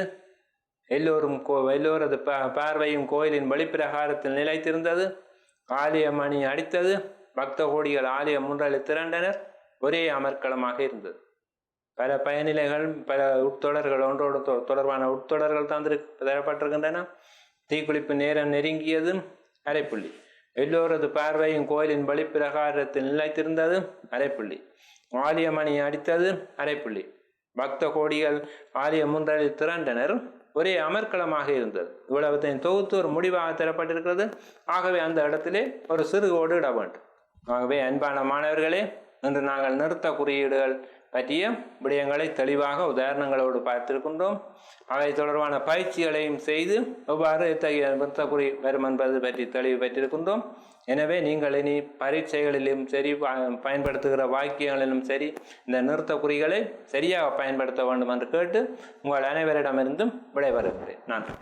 எல்லோரது பார்வையும் கோயிலின் வழிப்பிரகாரத்தில் நிலைத்திருந்தது. ஆலய மணி அடித்தது. பக்த கோடிகள் ஆலய முன்றலில் திரண்டனர். ஒரே அமர்க்களமாக இருந்தது. பல பயனிலைகள், பல உட்தொடர்கள், ஒன்றோடு தொடர்பான உட்தொடர்கள் தரப்பட்டிருக்கின்றன. தீக்குளிப்பு நேரம் நெருங்கியது அரைப்புள்ளி. எல்லோரது பார்வையும் கோயிலின் வழிப்பிரகாரத்தில் நிலைத்திருந்தது அரைப்புள்ளி. ஆலய மணி அடித்தது அரைப்புள்ளி. பக்த கோடிகள் ஆலய முன்றலில் திரண்டனர். ஒரே அமர்க்களமாக இருந்தது. இவ்வளவத்தையும் தொகுத்து ஒரு முடிவாக தரப்பட்டிருக்கிறது. ஆகவே அந்த இடத்திலே ஒரு சிறுகோடு இட வேண்டும். ஆகவே அன்பான மாணவர்களே, இன்று நாங்கள் நிறுத்த குறியீடுகள் பற்றிய விடயங்களை தெளிவாக உதாரணங்களோடு பார்த்திருக்கின்றோம். அவை தொடர்பான பயிற்சிகளையும் செய்து எவ்வாறு இத்தகைய நிறுத்த குறி வரும் என்பது பற்றி தெளிவு பெற்றிருக்கின்றோம். எனவே நீங்கள் இனி பரீட்சைகளிலும் சரி, பயன்படுத்துகிற வாக்கியங்களிலும் சரி, இந்த நிறுத்த குறிகளை சரியாக பயன்படுத்த வேண்டும் என்று கேட்டு உங்கள் அனைவரிடமிருந்தும் விடைபெறுகிறேன். நன்றி.